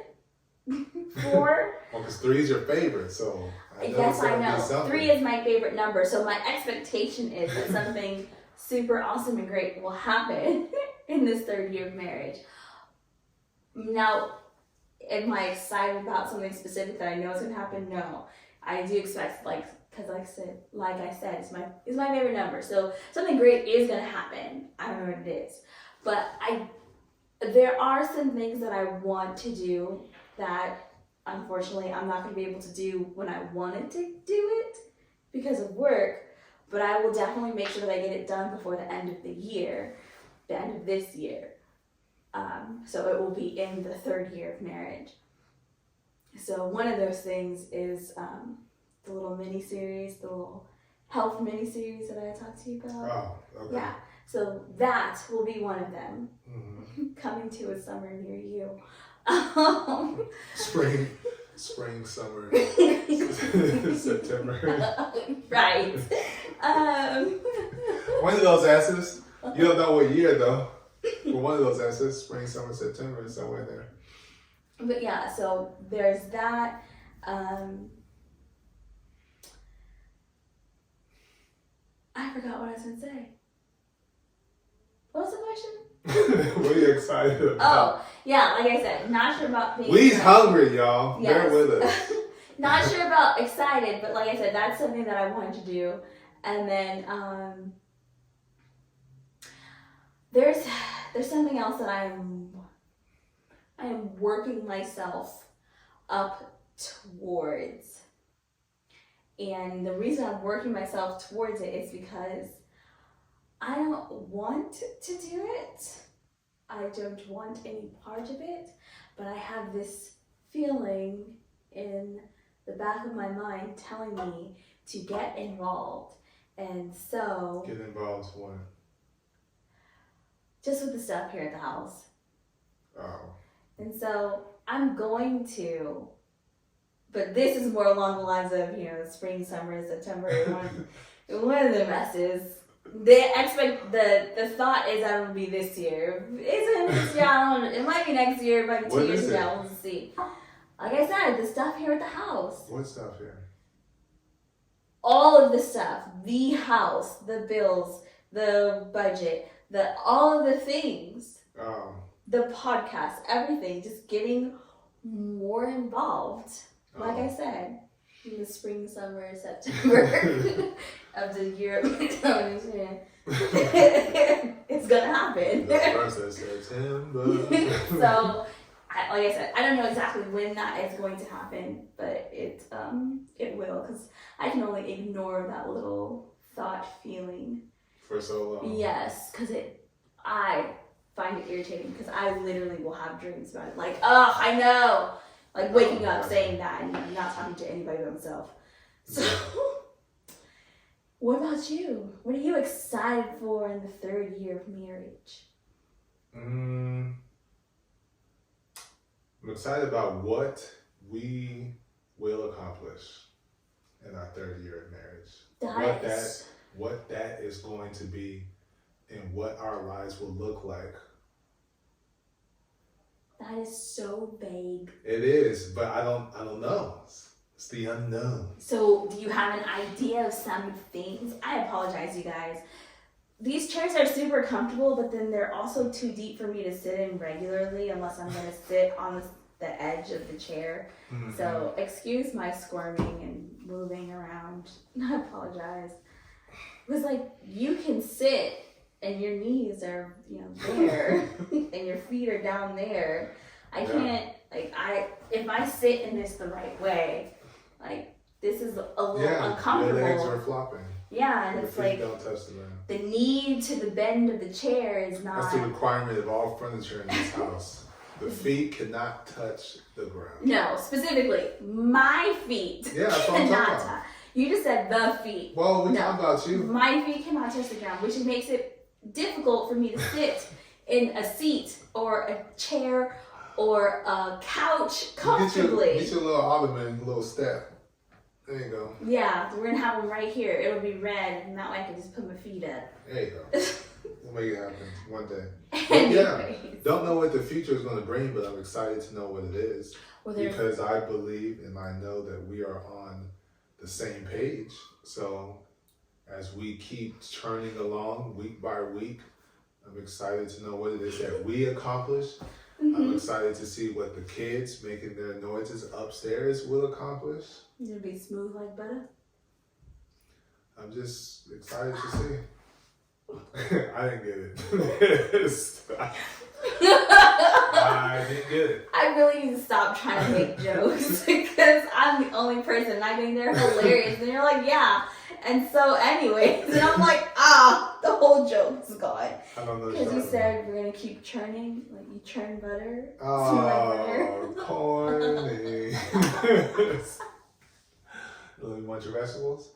for. Well, because 3 is your favorite, so I know yes, I know. Something. 3 is my favorite number, so my expectation is that something super awesome and great will happen in this 3rd year of marriage. Now, am I excited about something specific that I know is going to happen? No. I do expect like because like I said, it's my favorite number. So something great is gonna happen. I don't know what it is, but there are some things that I want to do that unfortunately I'm not gonna be able to do when I wanted to do it because of work. But I will definitely make sure that I get it done before the end of the year, the end of this year. So it will be in the 3rd year of marriage. So one of those things is the little mini-series, the little health mini-series that I talked to you about. Oh, okay. Yeah, so that will be one of them, coming to a summer near you. Spring, summer, September. Right. One of those S's. You don't know what year though. But one of those S's, spring, summer, September, somewhere there. But yeah, so there's that. I forgot what I was gonna say. What was the question? What are you excited about? Oh, yeah, like I said, not sure about being We's hungry, y'all. Yes. Bear with us. Not sure about excited, but like I said, that's something that I wanted to do. And then there's something else that I am working myself up towards. And the reason I'm working myself towards it is because I don't want to do it. I don't want any part of it, but I have this feeling in the back of my mind telling me to get involved. And so... Get involved when? Just with the stuff here at the house. Oh. And so I'm going to, but this is more along the lines of, spring, summer, September, one of the messes. The thought is that it'll be this year. Is it this year? I don't know. It might be next year, it might be 2 years from now. We'll see. Like I said, the stuff here at the house. What stuff here? All of the stuff. The house, the bills, the budget, all of the things. The podcast, everything. Just getting more involved. Like I said, in the spring, summer, September of the year of television. It's gonna happen. The first of September. So, like I said, I don't know exactly when that is going to happen, but it will, because I can only ignore that little thought feeling for so long. Yes, because I find it irritating because I literally will have dreams about it. Like, oh, I know. Like waking up saying that and not talking to anybody but myself. So, what about you? What are you excited for in the 3rd year of marriage? I'm excited about what we will accomplish in our 3rd year of marriage. What that is going to be and what our lives will look like. That is so vague. It is, but I don't know. It's the unknown. So, do you have an idea of some things? I apologize, you guys. These chairs are super comfortable, but then they're also too deep for me to sit in regularly unless I'm going to sit on the edge of the chair. Mm-hmm. So, excuse my squirming and moving around. I apologize. It was like, you can sit and your knees are, there, and your feet are down there. I can't, if I sit in this the right way, this is a little uncomfortable. Your legs are flopping. Yeah, and your it's feet don't touch the ground. The need to the bend of the chair is not... That's the requirement of all furniture in this house. The feet cannot touch the ground. No, specifically, my feet that's what I'm talking about. You just said the feet. Well, we're talking about you. My feet cannot touch the ground, which makes it difficult for me to sit in a seat or a chair or a couch comfortably. Get your little ottoman, little step. There you go. Yeah, we're gonna have them right here. It'll be red, and that way I can just put my feet up. There you go. We'll make it happen one day. But don't know what the future is going to bring, but I'm excited to know what it is. Because I believe and I know that we are on the same page. So as we keep churning along week by week, I'm excited to know what it is that we accomplish. Mm-hmm. I'm excited to see what the kids making their noises upstairs will accomplish. It'll be smooth like butter. I'm just excited to see. I didn't get it. I didn't get it. I really need to stop trying to make jokes because I'm the only person not getting they're hilarious. And you're like, yeah. And so anyways, and I'm like, the whole joke's gone. I don't know. Because you said we're going to keep churning, like you churn butter. Oh, corny. You want your vegetables?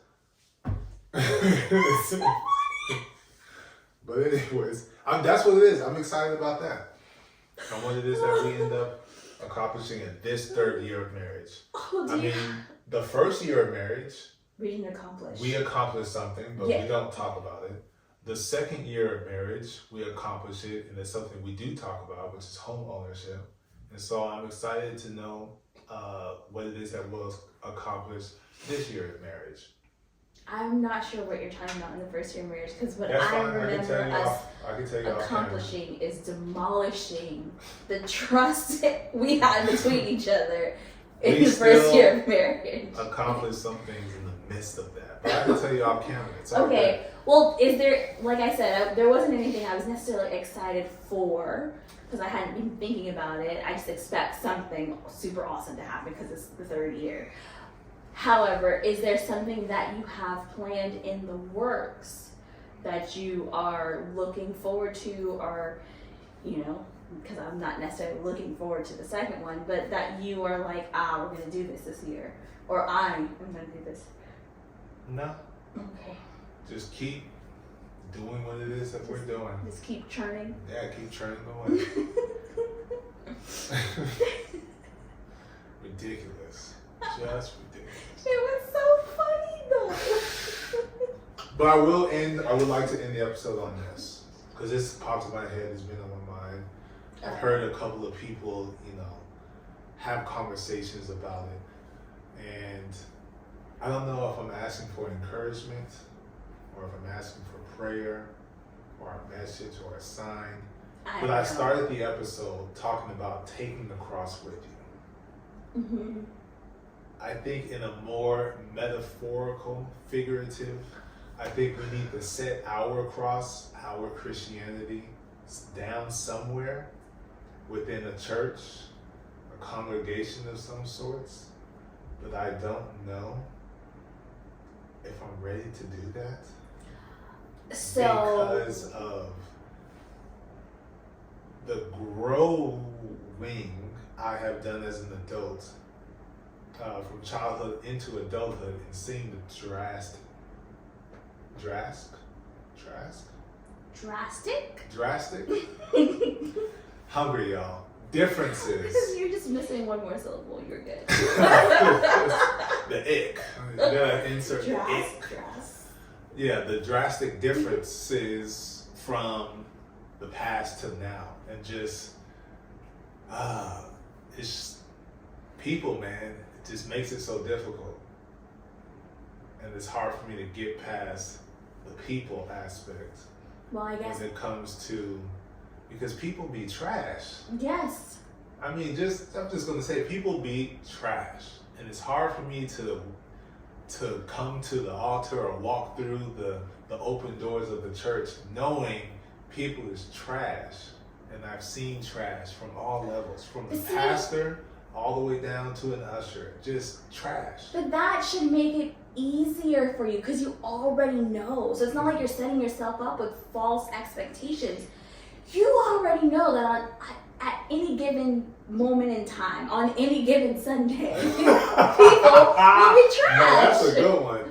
But anyways, that's what it is. I'm excited about that. And what it is that we end up accomplishing in this third year of marriage. Oh, I mean, the first year of marriage, we didn't accomplish. We accomplished something, but we don't talk about it. The second year of marriage, we accomplished it, and it's something we do talk about, which is home ownership. And so I'm excited to know what it is that we'll accomplish this year of marriage. I'm not sure what you're talking about in the first year of marriage, because what That's I fine. remember us accomplishing is demolishing the trust we had between each other in the first year of marriage. Accomplished some things in the midst of that. But I can tell you off camera. It's all okay. good. Well, is there, like I said, there wasn't anything I was necessarily excited for, because I hadn't been thinking about it. I just expect something super awesome to happen because it's the third year. However, is there something that you have planned in the works that you are looking forward to, or, because I'm not necessarily looking forward to the second one, but that you are like, we're going to do this year, or I am going to do this? No. Okay. Just keep doing what it is that we're doing. Just keep churning? Yeah, keep churning away. Ridiculous. Just ridiculous. It was so funny though. But I would like to end the episode on this, because this popped in my head, it's been on my mind. I've heard a couple of people, have conversations about it. And I don't know if I'm asking for encouragement, or if I'm asking for prayer, or a message, or a sign. But I started the episode talking about taking the cross with you. Mm-hmm. I think in a more metaphorical, figurative, I think we need to set our cross, our Christianity, down somewhere within a church, a congregation of some sorts. But I don't know if I'm ready to do that. So, because of the growing I have done as an adult, from childhood into adulthood, and seeing the drastic hungry, y'all, differences. You're just missing one more syllable. You're good. The ick. You gotta insert the ick. Yeah, the drastic differences from the past to now, and just it's people, man. It just makes it so difficult, and it's hard for me to get past the people aspect. Well, I guess when it comes to, because people be trash. Yes. I mean, I'm just gonna say people be trash, and it's hard for me to come to the altar or walk through the open doors of the church knowing people is trash. And I've seen trash from all levels, from the pastor all the way down to an usher, just trash. But that should make it easier for you because you already know. So it's not like you're setting yourself up with false expectations. You already know that at any given moment in time, on any given Sunday, people will be trash. No, that's a good one.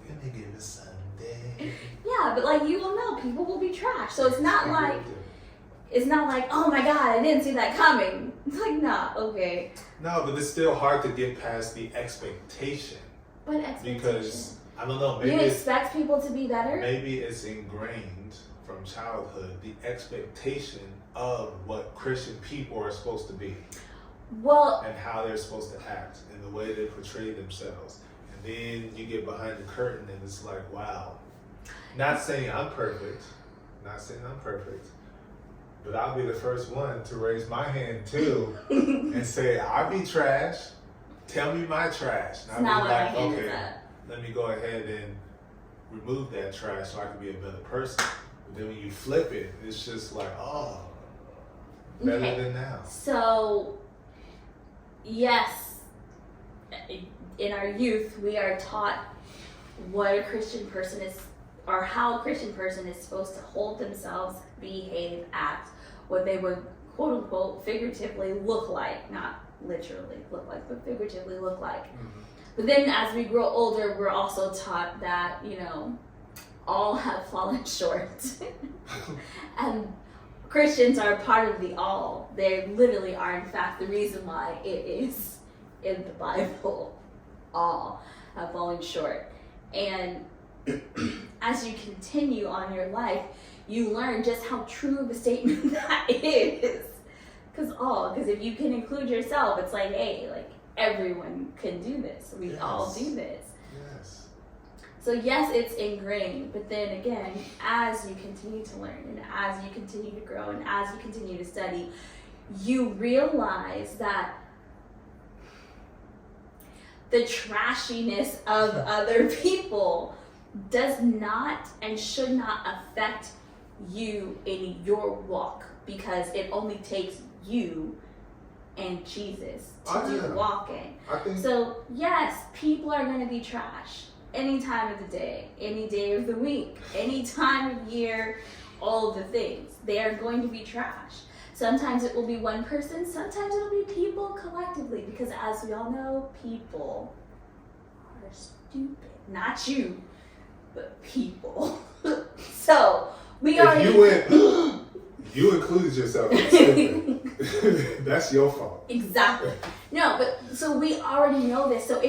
Any given Sunday. Yeah, but you will know people will be trash. So it's not like, oh my God, I didn't see that coming. It's like, nah, okay. No, but it's still hard to get past the expectation. But expectation. Because, I don't know, maybe you expect people to be better? Maybe it's ingrained from childhood, the expectation of what Christian people are supposed to be. Well, and how they're supposed to act and the way they portray themselves. And then you get behind the curtain and it's like, wow. Not saying I'm perfect, but I'll be the first one to raise my hand too and say, I be trash. Tell me my trash. And I'll be like, okay, let me go ahead and remove that trash so I can be a better person. But then when you flip it, it's just like, oh, better than now. So, yes, in our youth, we are taught what a Christian person is, or how a Christian person is supposed to hold themselves, behave, act, what they would quote unquote figuratively look like, not literally look like, but figuratively look like. Mm-hmm. But then as we grow older, we're also taught that, all have fallen short. And Christians are part of the all. They literally are, in fact, the reason why it is in the Bible. All have fallen short. And as you continue on your life, you learn just how true of a statement that is. Because if you can include yourself, it's like, hey, like everyone can do this. We all do this. Yes. So yes, it's ingrained, but then again, as you continue to learn and as you continue to grow and as you continue to study, you realize that the trashiness of other people does not and should not affect you in your walk, because it only takes you and Jesus to do the walking. So yes, people are going to be trash any time of the day, any day of the week, any time of year, all of the things. They are going to be trash. Sometimes it will be one person, sometimes it'll be people collectively, because as we all know, people are stupid. Not you, but people. So we are. You included yourself in stupid. That's your fault. Exactly. No, but so we already know this. So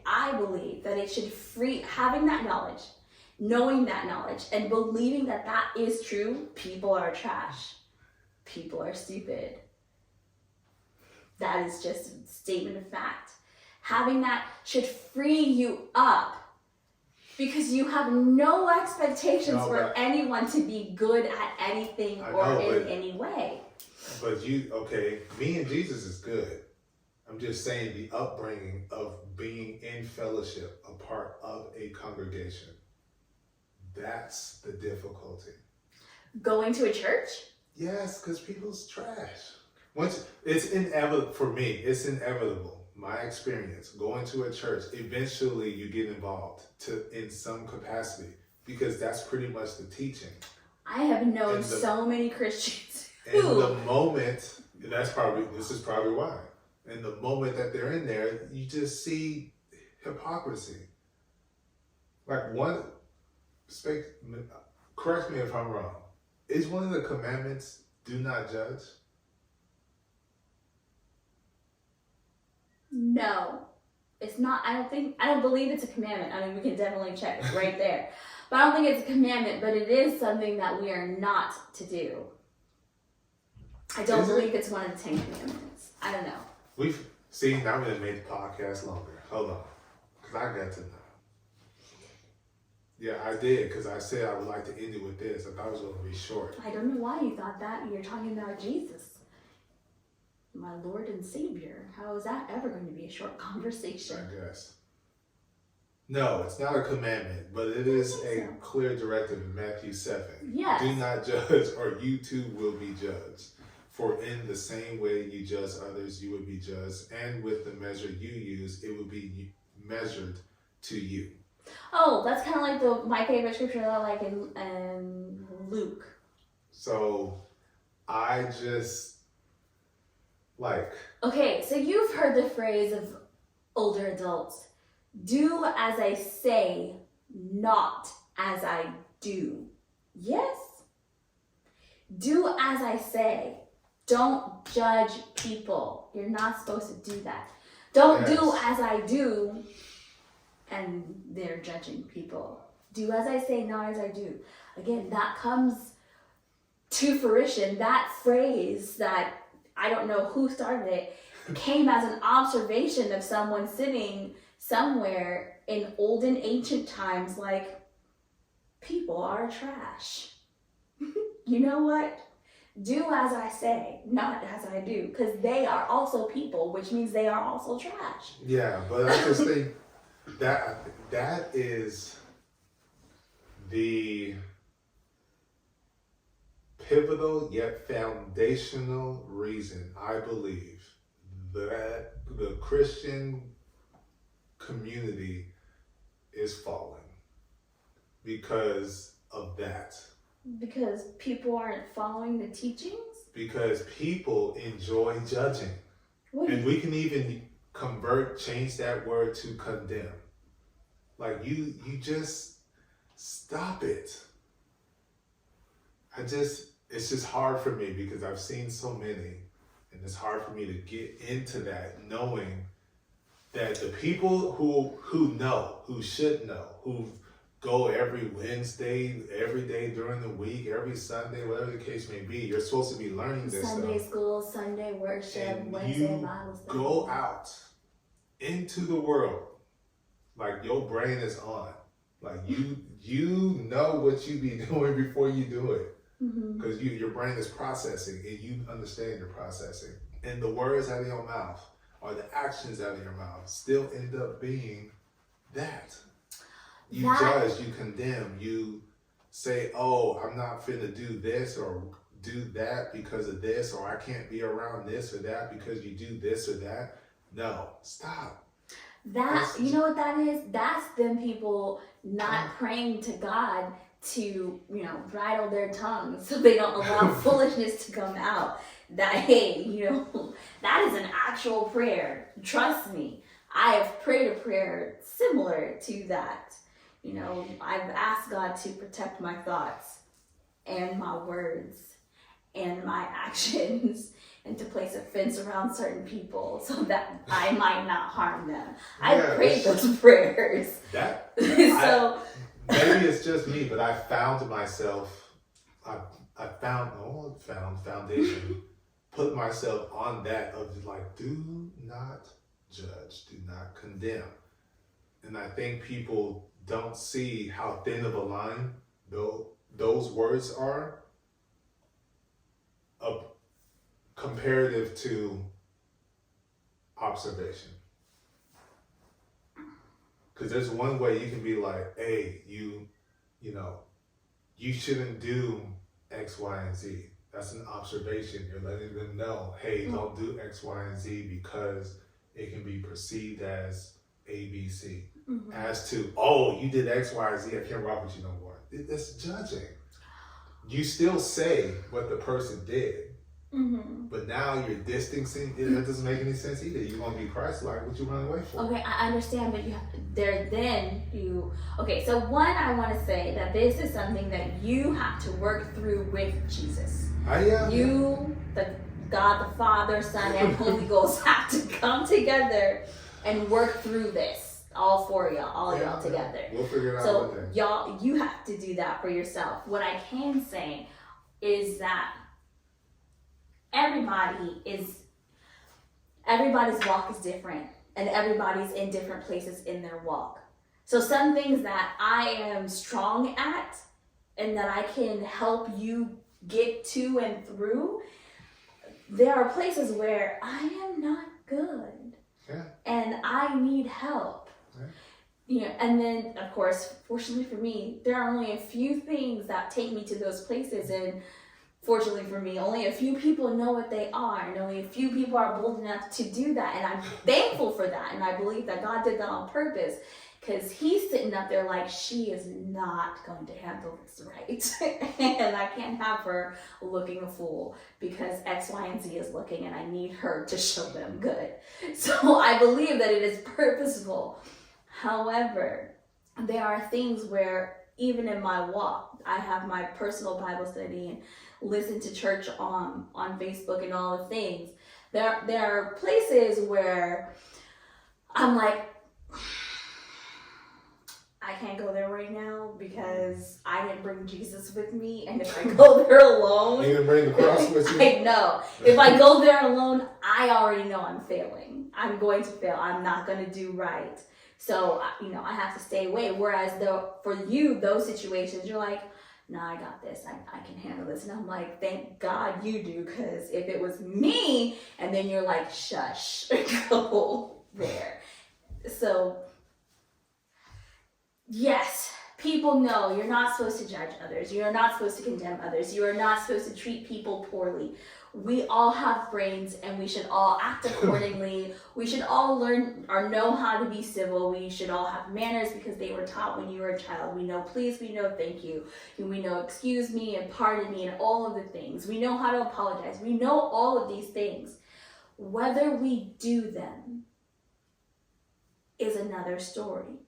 I believe that it should free having that knowledge, knowing that knowledge, and believing that that is true. People are trash. People are stupid. That is just a statement of fact. Having that should free you up, because you have no expectations for anyone to be good at anything in any way. But me and Jesus is good. I'm just saying the upbringing of being in fellowship, a part of a congregation. That's the difficulty. Going to a church? Yes, because people's trash. It's inevitable for me. It's inevitable. My experience going to a church, eventually you get involved in some capacity, because that's pretty much the teaching. I have known so many Christians in the moment, this is probably why. In the moment that they're in there, you just see hypocrisy. Like correct me if I'm wrong. Is one of the commandments, do not judge? No, it's not. I don't believe it's a commandment. I mean, we can definitely check it right there. But I don't think it's a commandment, but it is something that we are not to do. I don't believe it's one of the 10 Commandments. I don't know. Now we done made the podcast longer. Hold on, because I got to know. Yeah, I did, because I said I would like to end it with this. I thought it was going to be short. I don't know why you thought that. You're talking about Jesus, my Lord and Savior. How is that ever going to be a short conversation? I guess. No, it's not a commandment, but it is a clear directive in Matthew 7. Yes. Do not judge, or you too will be judged. For in the same way you judge others, you will be judged, and with the measure you use, it will be measured to you. Oh, that's kind of like my favorite scripture that I like in Luke. So, I just Okay, so you've heard the phrase of older adults, do as I say, not as I do. Yes? Do as I say. Don't judge people. You're not supposed to do that. Don't do as I do, and they're judging people. Do as I say, not as I do. Again, that comes to fruition. That phrase that I don't know who started it came as an observation of someone sitting somewhere in olden ancient times, like, people are trash. You know what? Do as I say, not as I do, because they are also people, which means they are also trash. Yeah, but I just think that is the pivotal yet foundational reason I believe that the Christian community is falling because of that. Because people aren't following the teachings? Because people enjoy judging. And we can even change that word to condemn. Like you just stop it. It's just hard for me because I've seen so many, and it's hard for me to get into that, knowing that the people who know, who should know, who go every Wednesday, every day during the week, every Sunday, whatever the case may be, you're supposed to be learning this Sunday stuff. school, Sunday worship, And Wednesday you Bible study. go out into the world like your brain is on. Like you know what you be doing before you do it. Because your brain is processing and you understand you're processing. And the words out of your mouth or the actions out of your mouth still end up being that. You judge, you condemn, you say, oh, I'm not finna do this or do that because of this, or I can't be around this or that because you do this or that. No, stop. You know what that is? That's them people not praying to God to, bridle their tongues so they don't allow foolishness to come out. That, hey, that is an actual prayer. Trust me. I have prayed a prayer similar to that. I've asked God to protect my thoughts and my words and my actions and to place a fence around certain people so that I might not harm them. I've prayed those prayers. Maybe it's just me, but I found myself, foundation, put myself on that of like, do not judge, do not condemn. And I think people don't see how thin of a line those words are comparative to observation. Because there's one way you can be like, hey, you shouldn't do X, Y, and Z. That's an observation. You're letting them know, hey, don't do X, Y, and Z because it can be perceived as A, B, C. As to, oh, you did X, Y, Z, I can't rock with you no more. That's judging. You still say what the person did, but now you're distancing. That doesn't make any sense either. You want to be Christ-like, what you run away for? Okay, I understand, but okay, so one, I want to say that this is something that you have to work through with Jesus. You, God the Father, Son, and Holy Ghost have to come together and work through this. All four of y'all, all y'all together. We'll figure it out. So y'all, you have to do that for yourself. What I can say is that everybody's walk is different, and everybody's in different places in their walk. So some things that I am strong at and that I can help you get to and through, there are places where I am not good. And I need help. And then, of course, fortunately for me, there are only a few things that take me to those places, and fortunately for me, only a few people know what they are, and only a few people are bold enough to do that, and I'm thankful for that, and I believe that God did that on purpose, because he's sitting up there like, she is not going to handle this right, and I can't have her looking a fool, because X, Y, and Z is looking, and I need her to show them good. So I believe that it is purposeful. However, there are things where even in my walk, I have my personal Bible study and listen to church on Facebook and all the things. There are places where I'm like, I can't go there right now because I didn't bring Jesus with me, and if I go there alone, you didn't bring the cross with you. I know. If I go there alone, I already know I'm failing. I'm going to fail. I'm not going to do right. So, I have to stay away. Whereas for you, those situations, you're like, nah, I got this. I can handle this. And I'm like, thank God you do, because if it was me, and then you're like, shush, go there. So, yes, People know you're not supposed to judge others. You're not supposed to condemn others. You are not supposed to treat people poorly. We all have brains and we should all act accordingly. We should all learn or know how to be civil. We should all have manners because they were taught when you were a child. We know please, we know thank you. And we know excuse me and pardon me and all of the things. We know how to apologize. We know all of these things. Whether we do them is another story.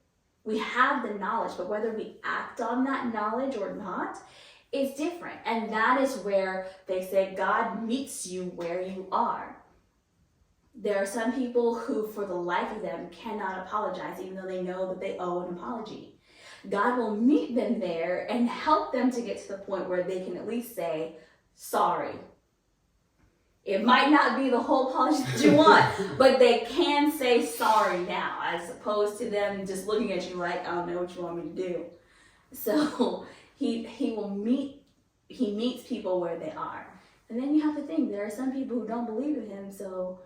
We have the knowledge, but whether we act on that knowledge or not is different. And that is where they say God meets you where you are. There are some people who, for the life of them, cannot apologize, even though they know that they owe an apology. God will meet them there and help them to get to the point where they can at least say, sorry. It might not be the whole apology that you want, but they can say sorry now, as opposed to them just looking at you like, I don't know what you want me to do. So he meets people where they are. And then you have to think, there are some people who don't believe in him, so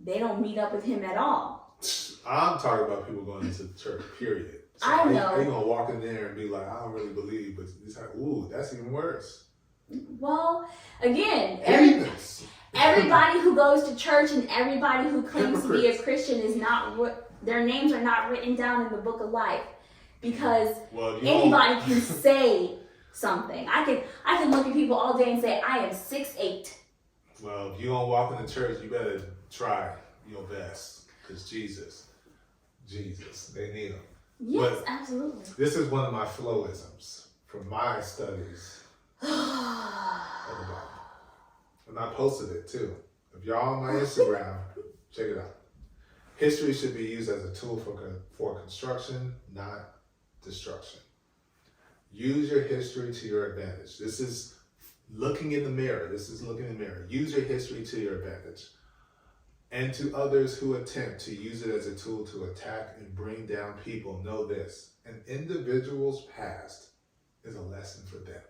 they don't meet up with him at all. I'm talking about people going into church, period. So I know. Are you going to walk in there and be like, I don't really believe, but it's like, ooh, that's even worse. Well, again, everybody who goes to church and everybody who claims to be a Christian is not, their names are not written down in the book of life, because anybody can say something. I can look at people all day and say, I am 6'8". Well, if you don't walk in the church, you better try your best, because Jesus, they need him. Yes, but absolutely. This is one of my flowisms from my studies of the Bible. And I posted it too. If y'all on my Instagram, check it out. History should be used as a tool for construction, not destruction. Use your history to your advantage. This is looking in the mirror. Use your history to your advantage. And to others who attempt to use it as a tool to attack and bring down people, know this: an individual's past is a lesson for them.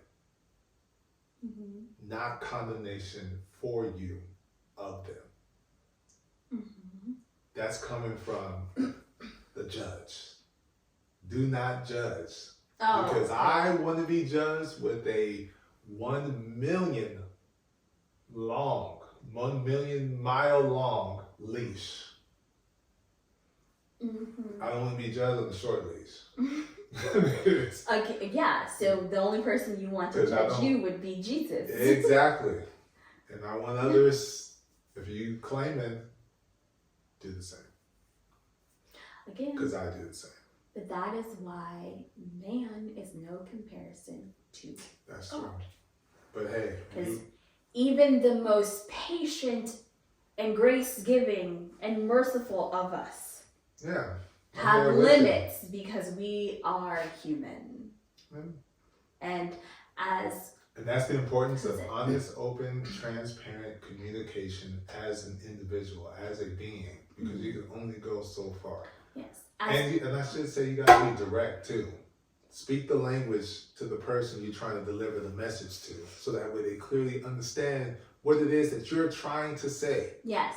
Mm-hmm. Not condemnation for you of them. Mm-hmm. That's coming from the judge. Do not judge. Because I want to be judged with a 1 million mile long leash. Mm-hmm. I don't want to be judged on the short leash. Okay, yeah, so the only person you want to judge you would be Jesus. Exactly. And I want others, if you claim it, do the same. Again. Because I do the same. But that is why man is no comparison to God. That's true. But hey. Because even the most patient and grace-giving and merciful of us have limits because we are human. And that's the importance of honest, open, transparent communication as an individual, as a being, because you can only go so far. Yes. And I should say, you gotta be direct too. Speak the language to the person you're trying to deliver the message to, so that way they clearly understand what it is that you're trying to say. Yes.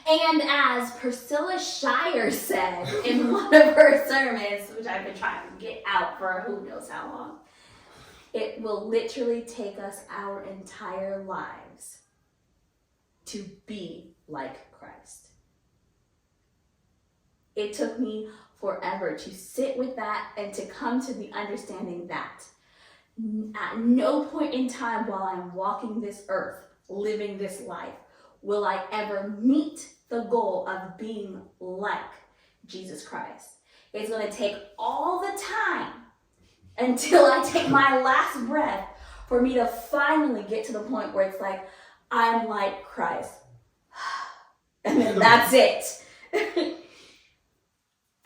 And as Priscilla Shire said in one of her sermons, which I've been trying to get out for who knows how long, it will literally take us our entire lives to be like Christ. It took me forever to sit with that and to come to the understanding that at no point in time while I'm walking this earth, living this life, will I ever meet the goal of being like Jesus Christ. It's going to take all the time until I take my last breath for me to finally get to the point where it's like, I'm like Christ. And then that's it.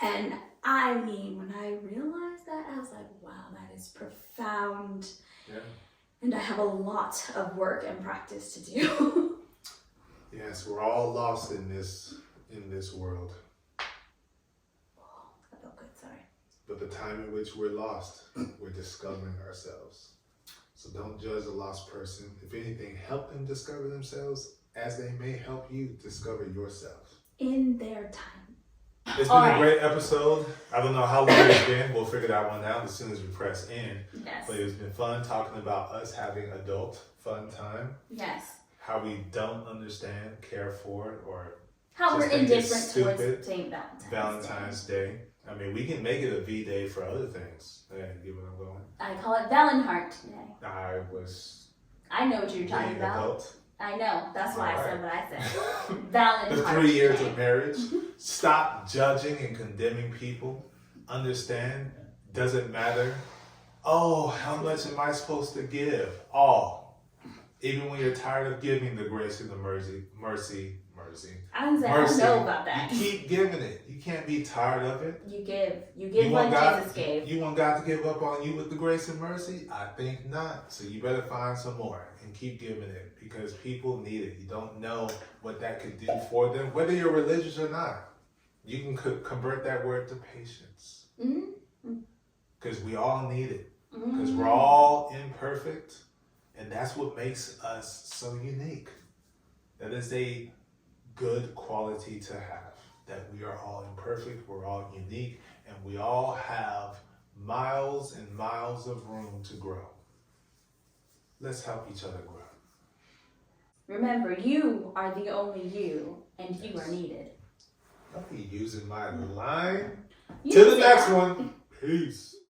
And I mean, when I realized that, I was like, wow, that is profound. Yeah. And I have a lot of work and practice to do. Yes, we're all lost in this world. Oh, that felt good, sorry. But the time in which we're lost, we're discovering ourselves. So don't judge a lost person. If anything, help them discover themselves as they may help you discover yourself. In their time. It's All been a right. great episode. I don't know how long it's been. We'll figure that one out as soon as we press in. Yes. But it's been fun talking about us having adult fun time. Yes. How we don't understand, care for, or How just we're think it's indifferent stupid. towards St. Valentine's Day. I mean, we can make it a V day for other things. Yeah, you get what I'm going? I call it Valentine Day. I know what you're talking being about. adult. I know. That's why I said what I said. The Valentine 3 years Day. of marriage. Stop judging and condemning people. Understand, doesn't matter. Oh, how much am I supposed to give? All. Even when you're tired of giving the grace and the mercy. I don't know about that. You keep giving it. You can't be tired of it. You give like Jesus gave. You want God to give up on you with the grace and mercy? I think not. So you better find some more and keep giving it because people need it. You don't know what that could do for them, whether you're religious or not. You can convert that word to patience. Because we all need it. Because we're all imperfect. And that's what makes us so unique. That is a good quality to have. That we are all imperfect, we're all unique, and we all have miles and miles of room to grow. Let's help each other grow. Remember, you are the only you, and you are needed. Don't be using my line. You To the say next that. one. Peace.